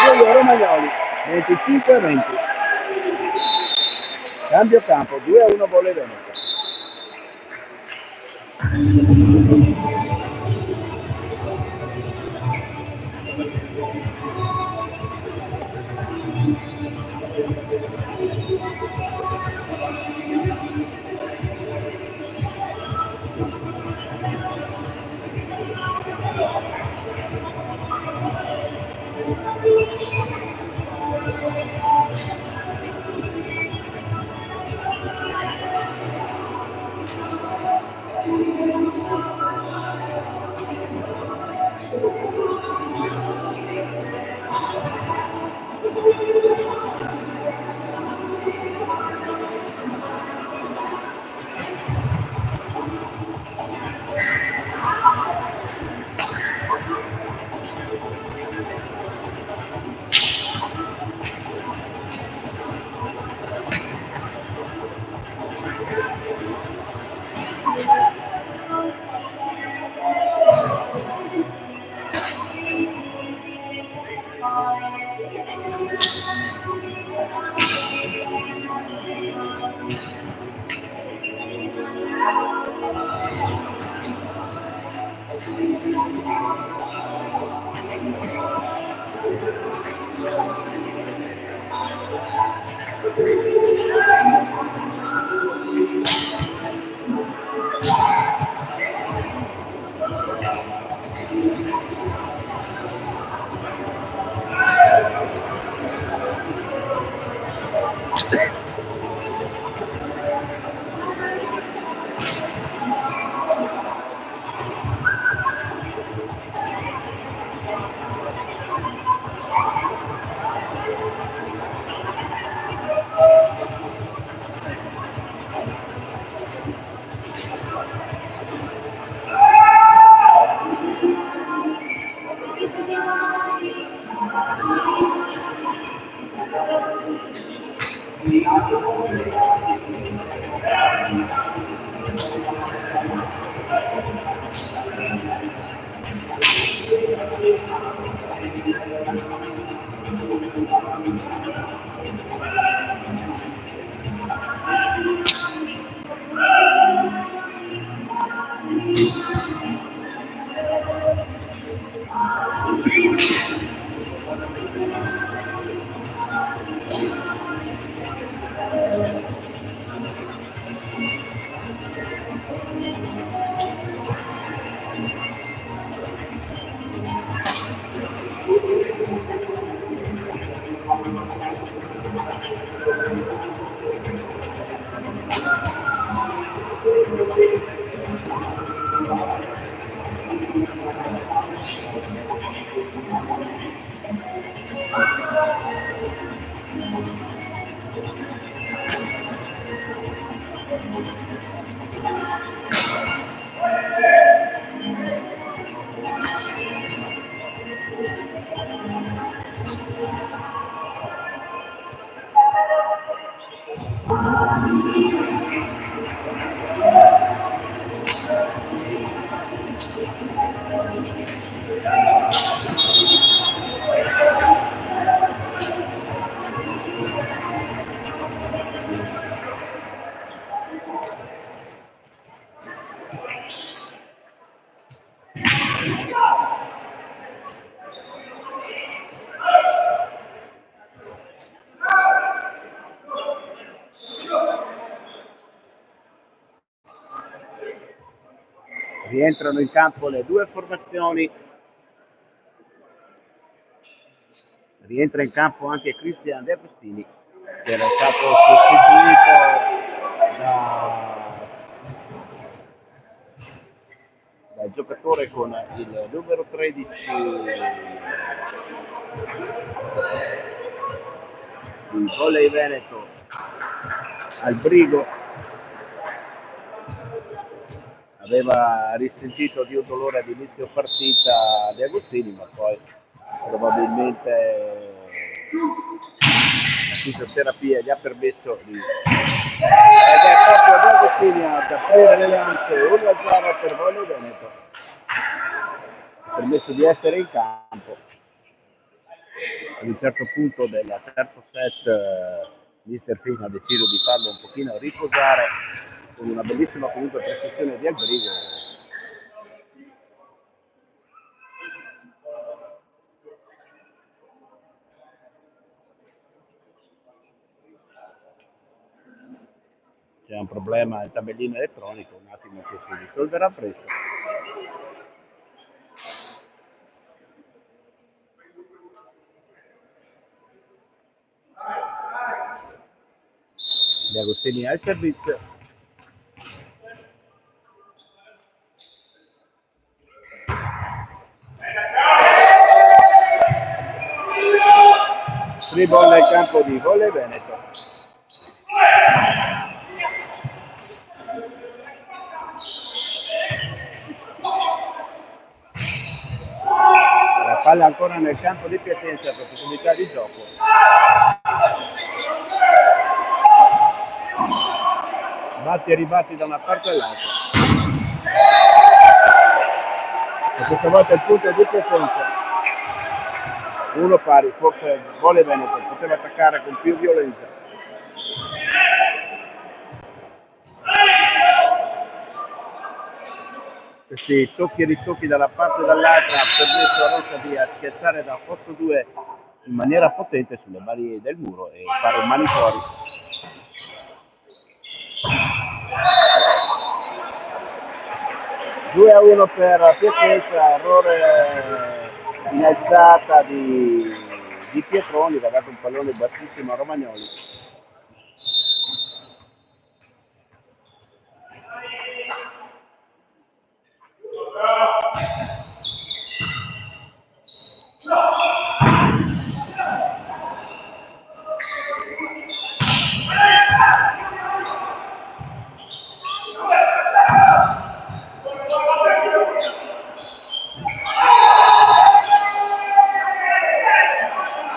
Speaker 1: Giulio Romagnoli, 25-20. Cambio campo, 2-1 Volley Veneto. Rientrano in campo le due formazioni. Rientra in campo anche Cristian De Agostini, che era stato sostituito dal giocatore con il numero 13 di Volley Veneto, Albrigo aveva risentito di un dolore ad inizio partita di Agostini, ma poi probabilmente la fisioterapia gli ha permesso di... Ed è proprio De Agostini ad aprire le lance, 1-0 per Volley Veneto, ha permesso di essere in campo. Ad un certo punto del terzo set Mister Fink ha deciso di farlo un pochino riposare con una bellissima comunque prestazione di Albrigo. C'è un problema al tabellino elettronico, un attimo che si risolverà presto. De Agostini al servizio. Free ball nel campo di Volley Veneto. La palla ancora nel campo di Piacenza per possibilità di gioco. Batti e ribatti da una parte all'altra. E questa volta il punto è di Piacenza. Uno pari, forse Volley Veneto poteva attaccare con più violenza. Questi tocchi e ritocchi da una parte e dall'altra ha permesso a Rocca di schiacciare dal posto 2 in maniera potente sulle barriere del muro e fare un manipoli. Due a 1 per Piacenza, errore in alzata di Pietroni, che ha dato un pallone bassissimo a Romagnoli.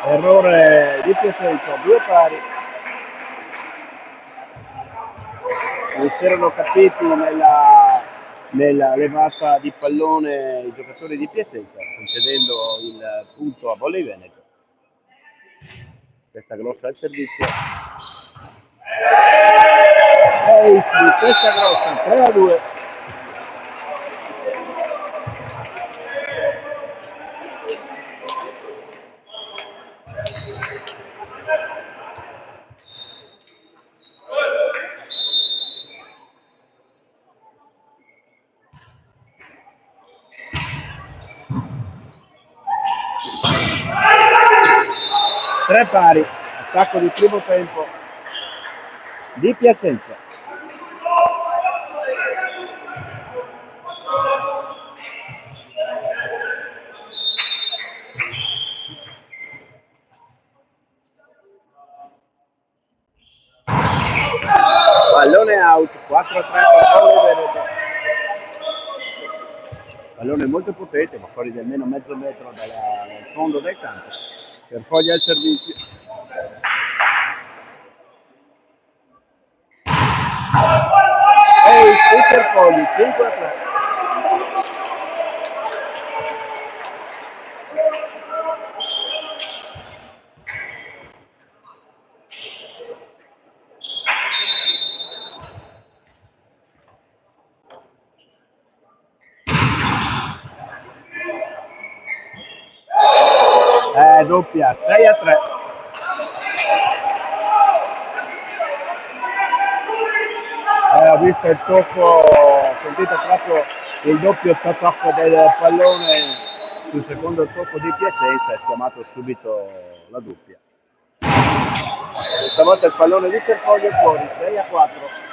Speaker 1: Errore di Piacenza, due pari. Non si erano capiti nella levata di pallone i giocatori di Piacenza, concedendo il punto a Volley Veneto. Questa grossa al servizio. Questa grossa, 3 a 2. Tre pari, attacco di primo tempo di Piacenza. Pallone out, 4-3 per Volley Veneto. Pallone molto potente, ma fuori di almeno mezzo metro dal fondo del campo. Per Foglia al servizio. Per Fogli, 5-3. Doppia, 6-3. Ho visto il tocco, ho sentito proprio il doppio tocco del pallone sul secondo tocco di Piacenza e ha chiamato subito la doppia. Stavolta il pallone di Serfoglio fuori, 6-4.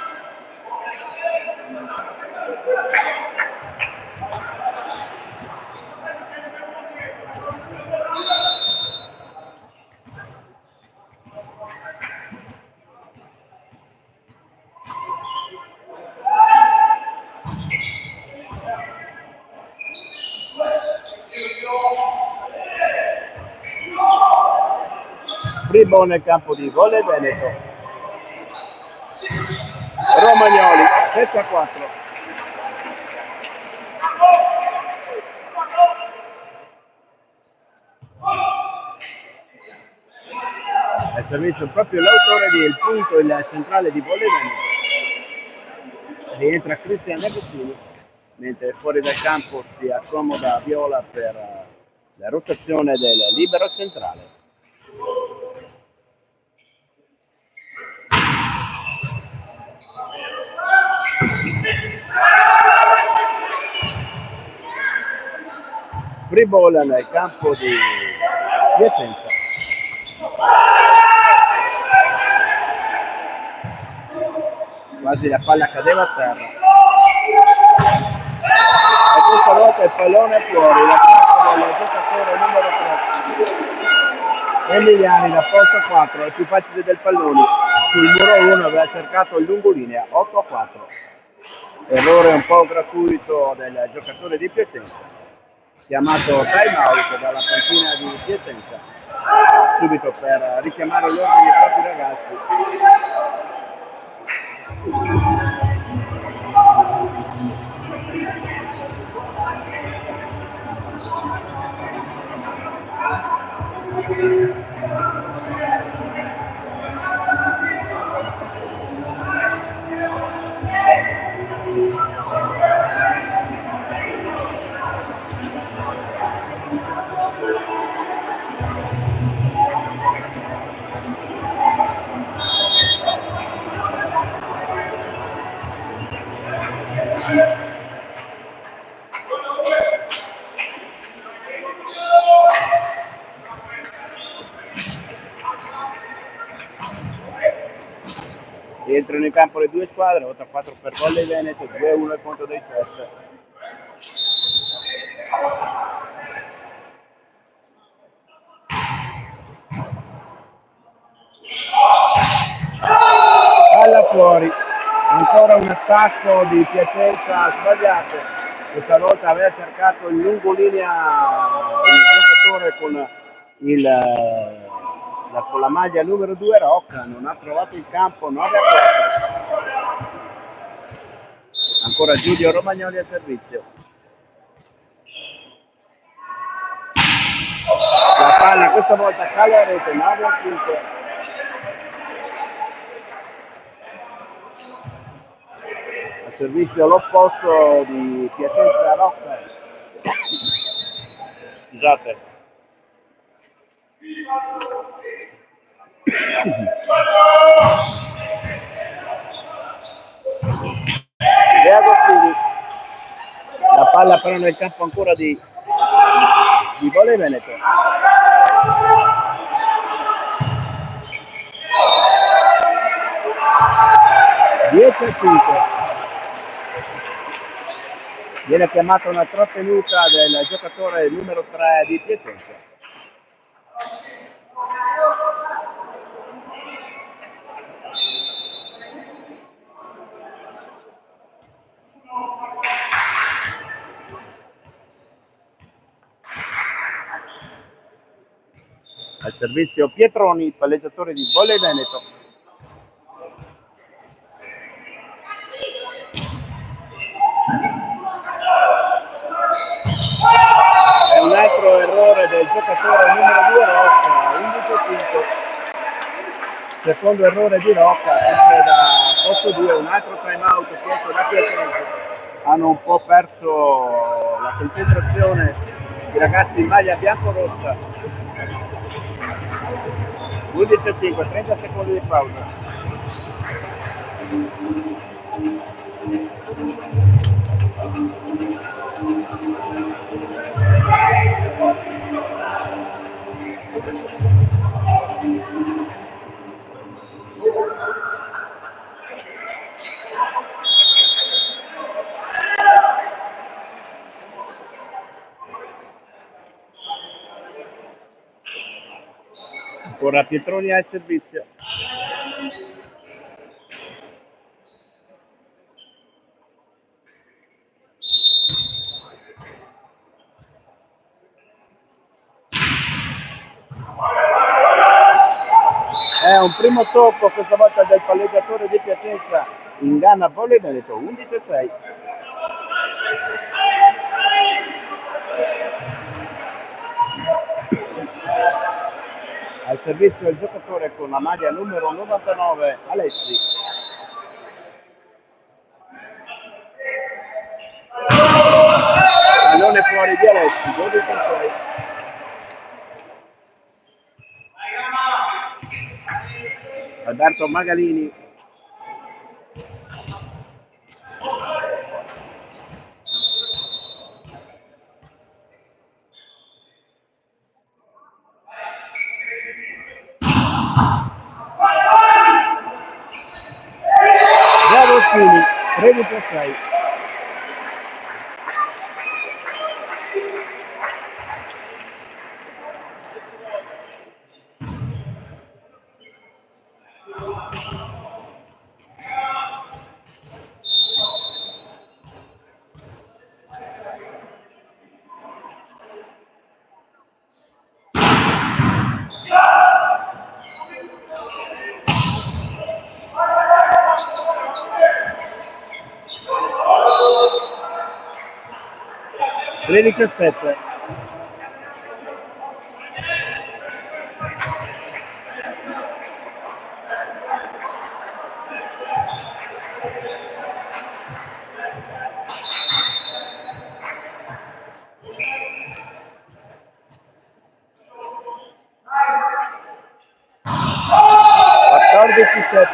Speaker 1: Fribo nel campo di Volley Veneto. Romagnoli 7-4. Al servizio proprio l'autore del punto, il centrale di Volley Veneto. Rientra Cristian Agostini, mentre fuori dal campo si accomoda Viola per la rotazione del libero centrale. Free ball nel campo di Piacenza. Quasi la palla cadeva a terra. E questa volta il pallone è fuori, l'attacco del giocatore numero 3. Emiliani da posto 4, è più facile del pallone. Sul muro 1 aveva cercato il lungolinea, 8-4. Errore un po' gratuito del giocatore di Piacenza. Chiamato time out dalla panchina di Piacenza, subito per richiamare l'ordine ai propri ragazzi. Rientrano in campo le due squadre, 8-4 per Volley Veneto, 2-1 il conto dei set. Palla fuori, ancora un attacco di Piacenza sbagliato, questa volta aveva cercato il lungolinea il giocatore con la maglia numero 2 Rocca, non ha trovato il campo, 9-4. Ancora Giulio Romagnoli a servizio. La palla questa volta cala a rete, 9-5. A servizio l'opposto di Piacenza Rocca. Scusate. De Agostini. La palla però nel campo ancora di Volley Veneto. Dieci e 5. Viene chiamata una trattenuta del giocatore numero 3 di Piacenza. Al servizio Pietroni, palleggiatore di Volley Veneto. È un altro errore del giocatore numero 2 Rocca, 11-5. Secondo errore di Rocca, sempre da 8-2, un altro time out chiesto da Piacenza. Hanno un po' perso la concentrazione i ragazzi in maglia bianco-rossa. 11-5, 30 secondi di pausa. Ancora Pietroni al servizio. un primo tocco questa volta del palleggiatore di Piacenza, inganna Bolli e ha detto 11-6. Al servizio del giocatore con la maglia numero 99 Alessi. Pallone fuori di Alessi, 12-6. Alberto Magalini. Agostini, 13-6.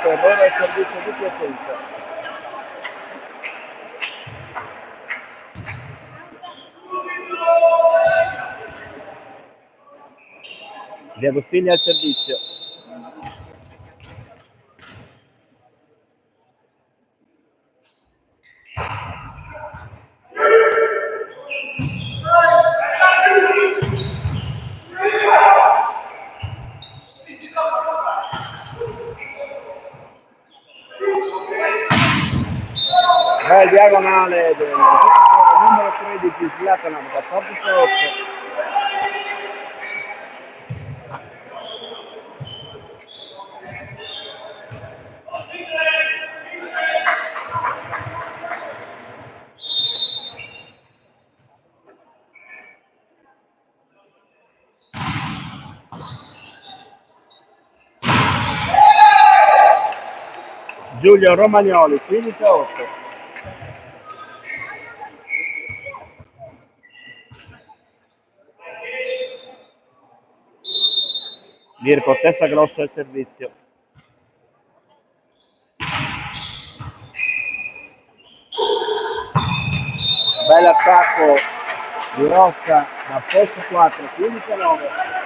Speaker 1: Errore al servizio di Piacenza. Di Agostini al servizio. Bel diagonale del giocatore numero 13 Zlatan, 14-8. Giulio Romagnoli, 15-8. Mirko, testa grossa al servizio. Bell'attacco di Rocca da posto 4, 15-9.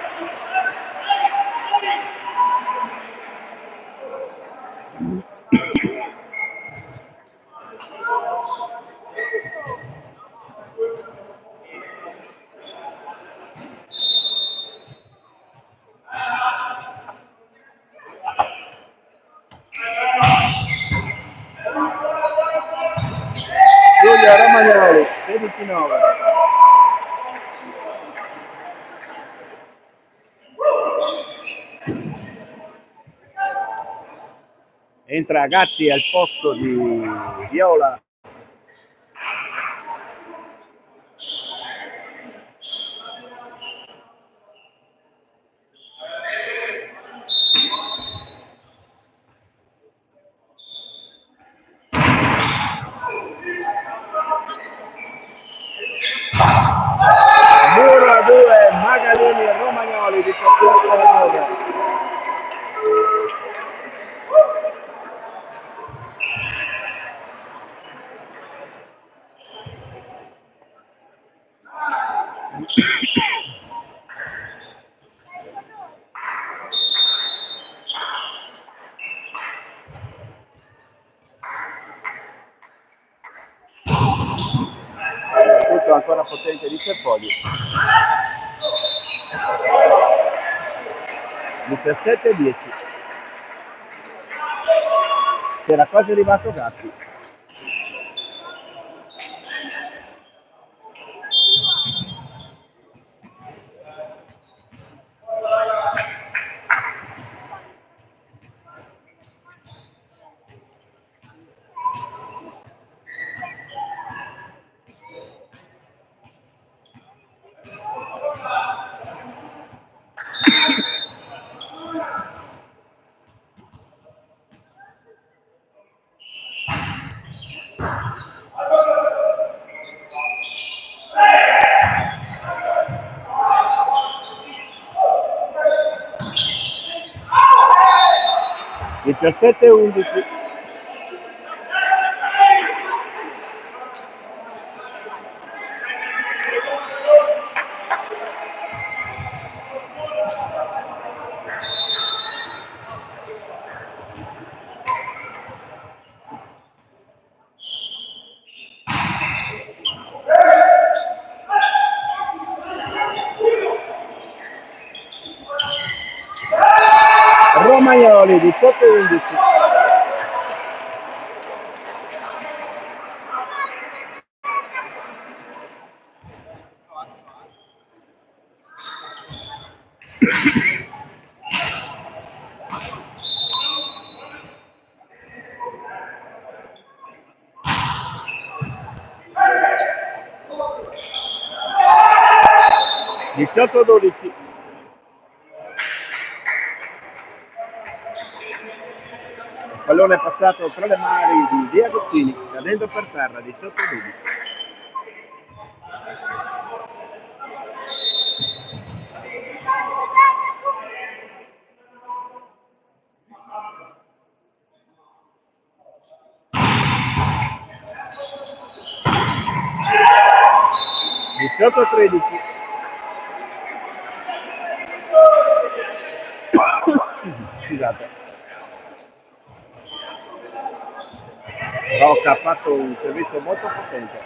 Speaker 1: Giulio Romagnoli, 16-9. Entra Gatti al posto di Viola. Muro a 2, Magalini e Romagnoli, 17-9. Tutto ancora potente di Serpoli. 17-10. C'era quasi arrivato Gatti. 17-11. Romagnoli 18-11. Diciotto 12. Il pallone è passato tra le mani di Di Agostini, cadendo per terra. 18 12. Diciotto 13. Scusate. Rocca ha fatto un servizio molto potente.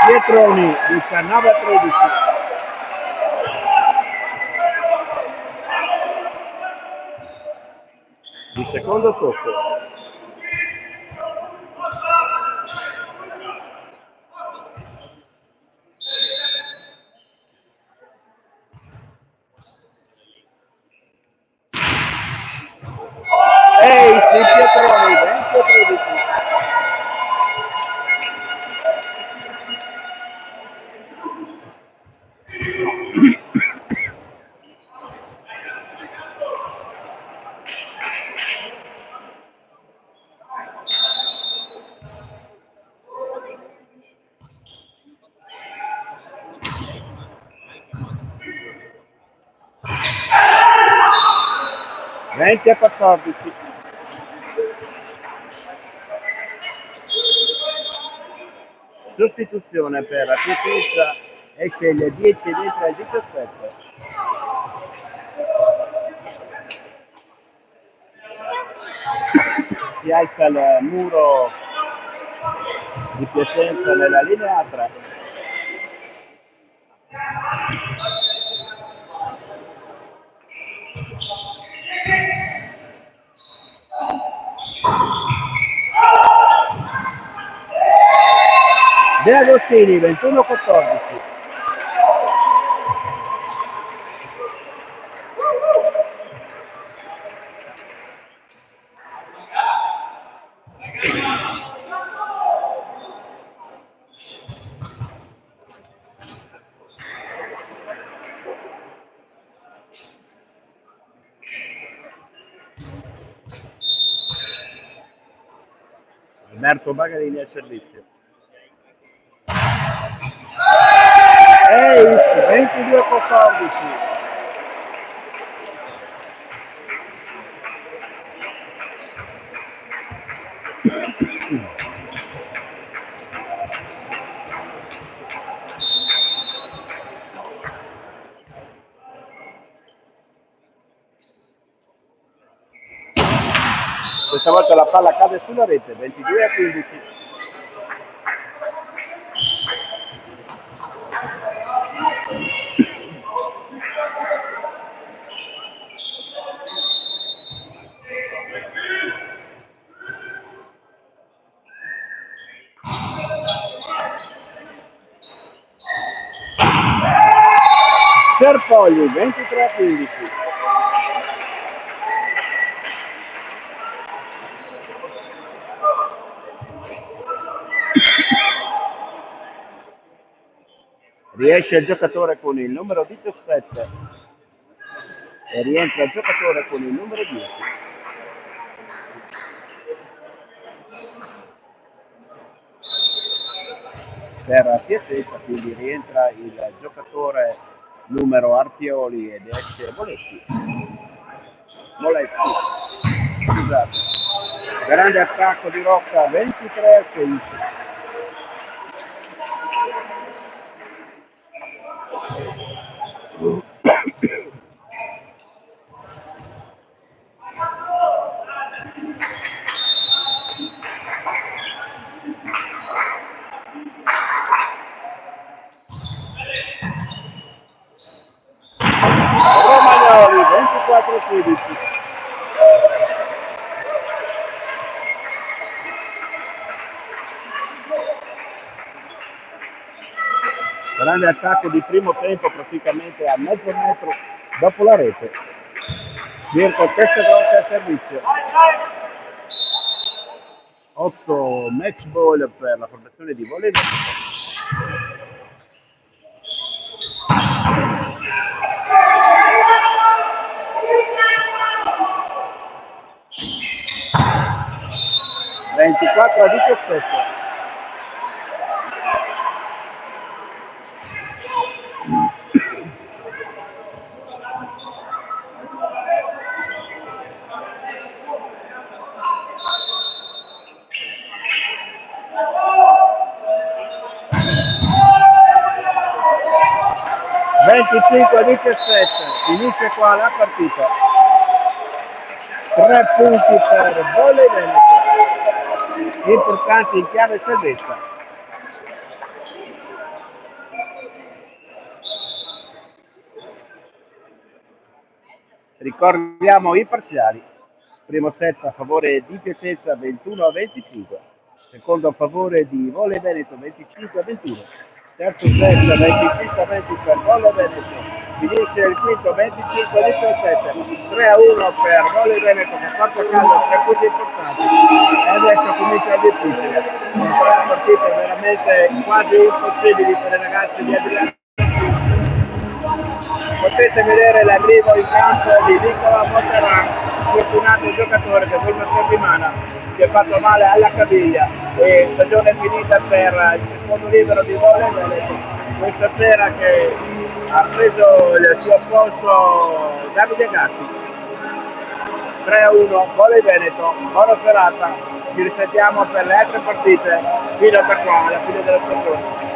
Speaker 1: Pietroni 19-13. Il secondo tocco. Ehi, sì, Pietroni 20-13. Venti a 14. Sostituzione per Pietuzza, esce il 10 ed entra il 17. Si alza il muro di Piacenza nella linea 3. De Agostini 21-14. Alberto Bagarini al servizio. Ehi, 22-14. Questa volta la palla cade sulla rete, 22-15. Serpogli 23-15. Riesce il giocatore con il numero 17 e rientra il giocatore con il numero 10. Per Piacenza, quindi rientra il giocatore numero Artioli ed esce Moletti. Scusate. Grande attacco di Rocca, 23-15. Romagnoli, 24-16. Grande attacco di primo tempo praticamente a mezzo metro dopo la rete. Mirko testa grossa al servizio. 8 match ball per la formazione di volley. (24 a 17). (25-17). Inizia qua la partita. 3 punti per Volley Veneto, importanti in chiave salvezza. Ricordiamo i parziali. Primo set a favore di Piacenza 21-25, secondo a favore di Volley Veneto 25-21, terzo set 25-20 per Volley Veneto. Finisce il quinto 25-17, 3-1 per Volley Veneto che ha fatto a casa 3 punti importanti e adesso comincia il difficile. Sono 3 partite veramente quasi impossibili per i ragazzi di Adriano. Potete vedere l'arrivo in campo di Nicola Monterran, fortunato giocatore che questa settimana si è fatto male alla caviglia e stagione finita per il secondo libero di Volley Veneto. Questa sera che ha preso il suo posto Davide Gatti. 3-1 Volley Veneto, buona serata, ci risentiamo per le altre partite fino da qua alla fine della stagione.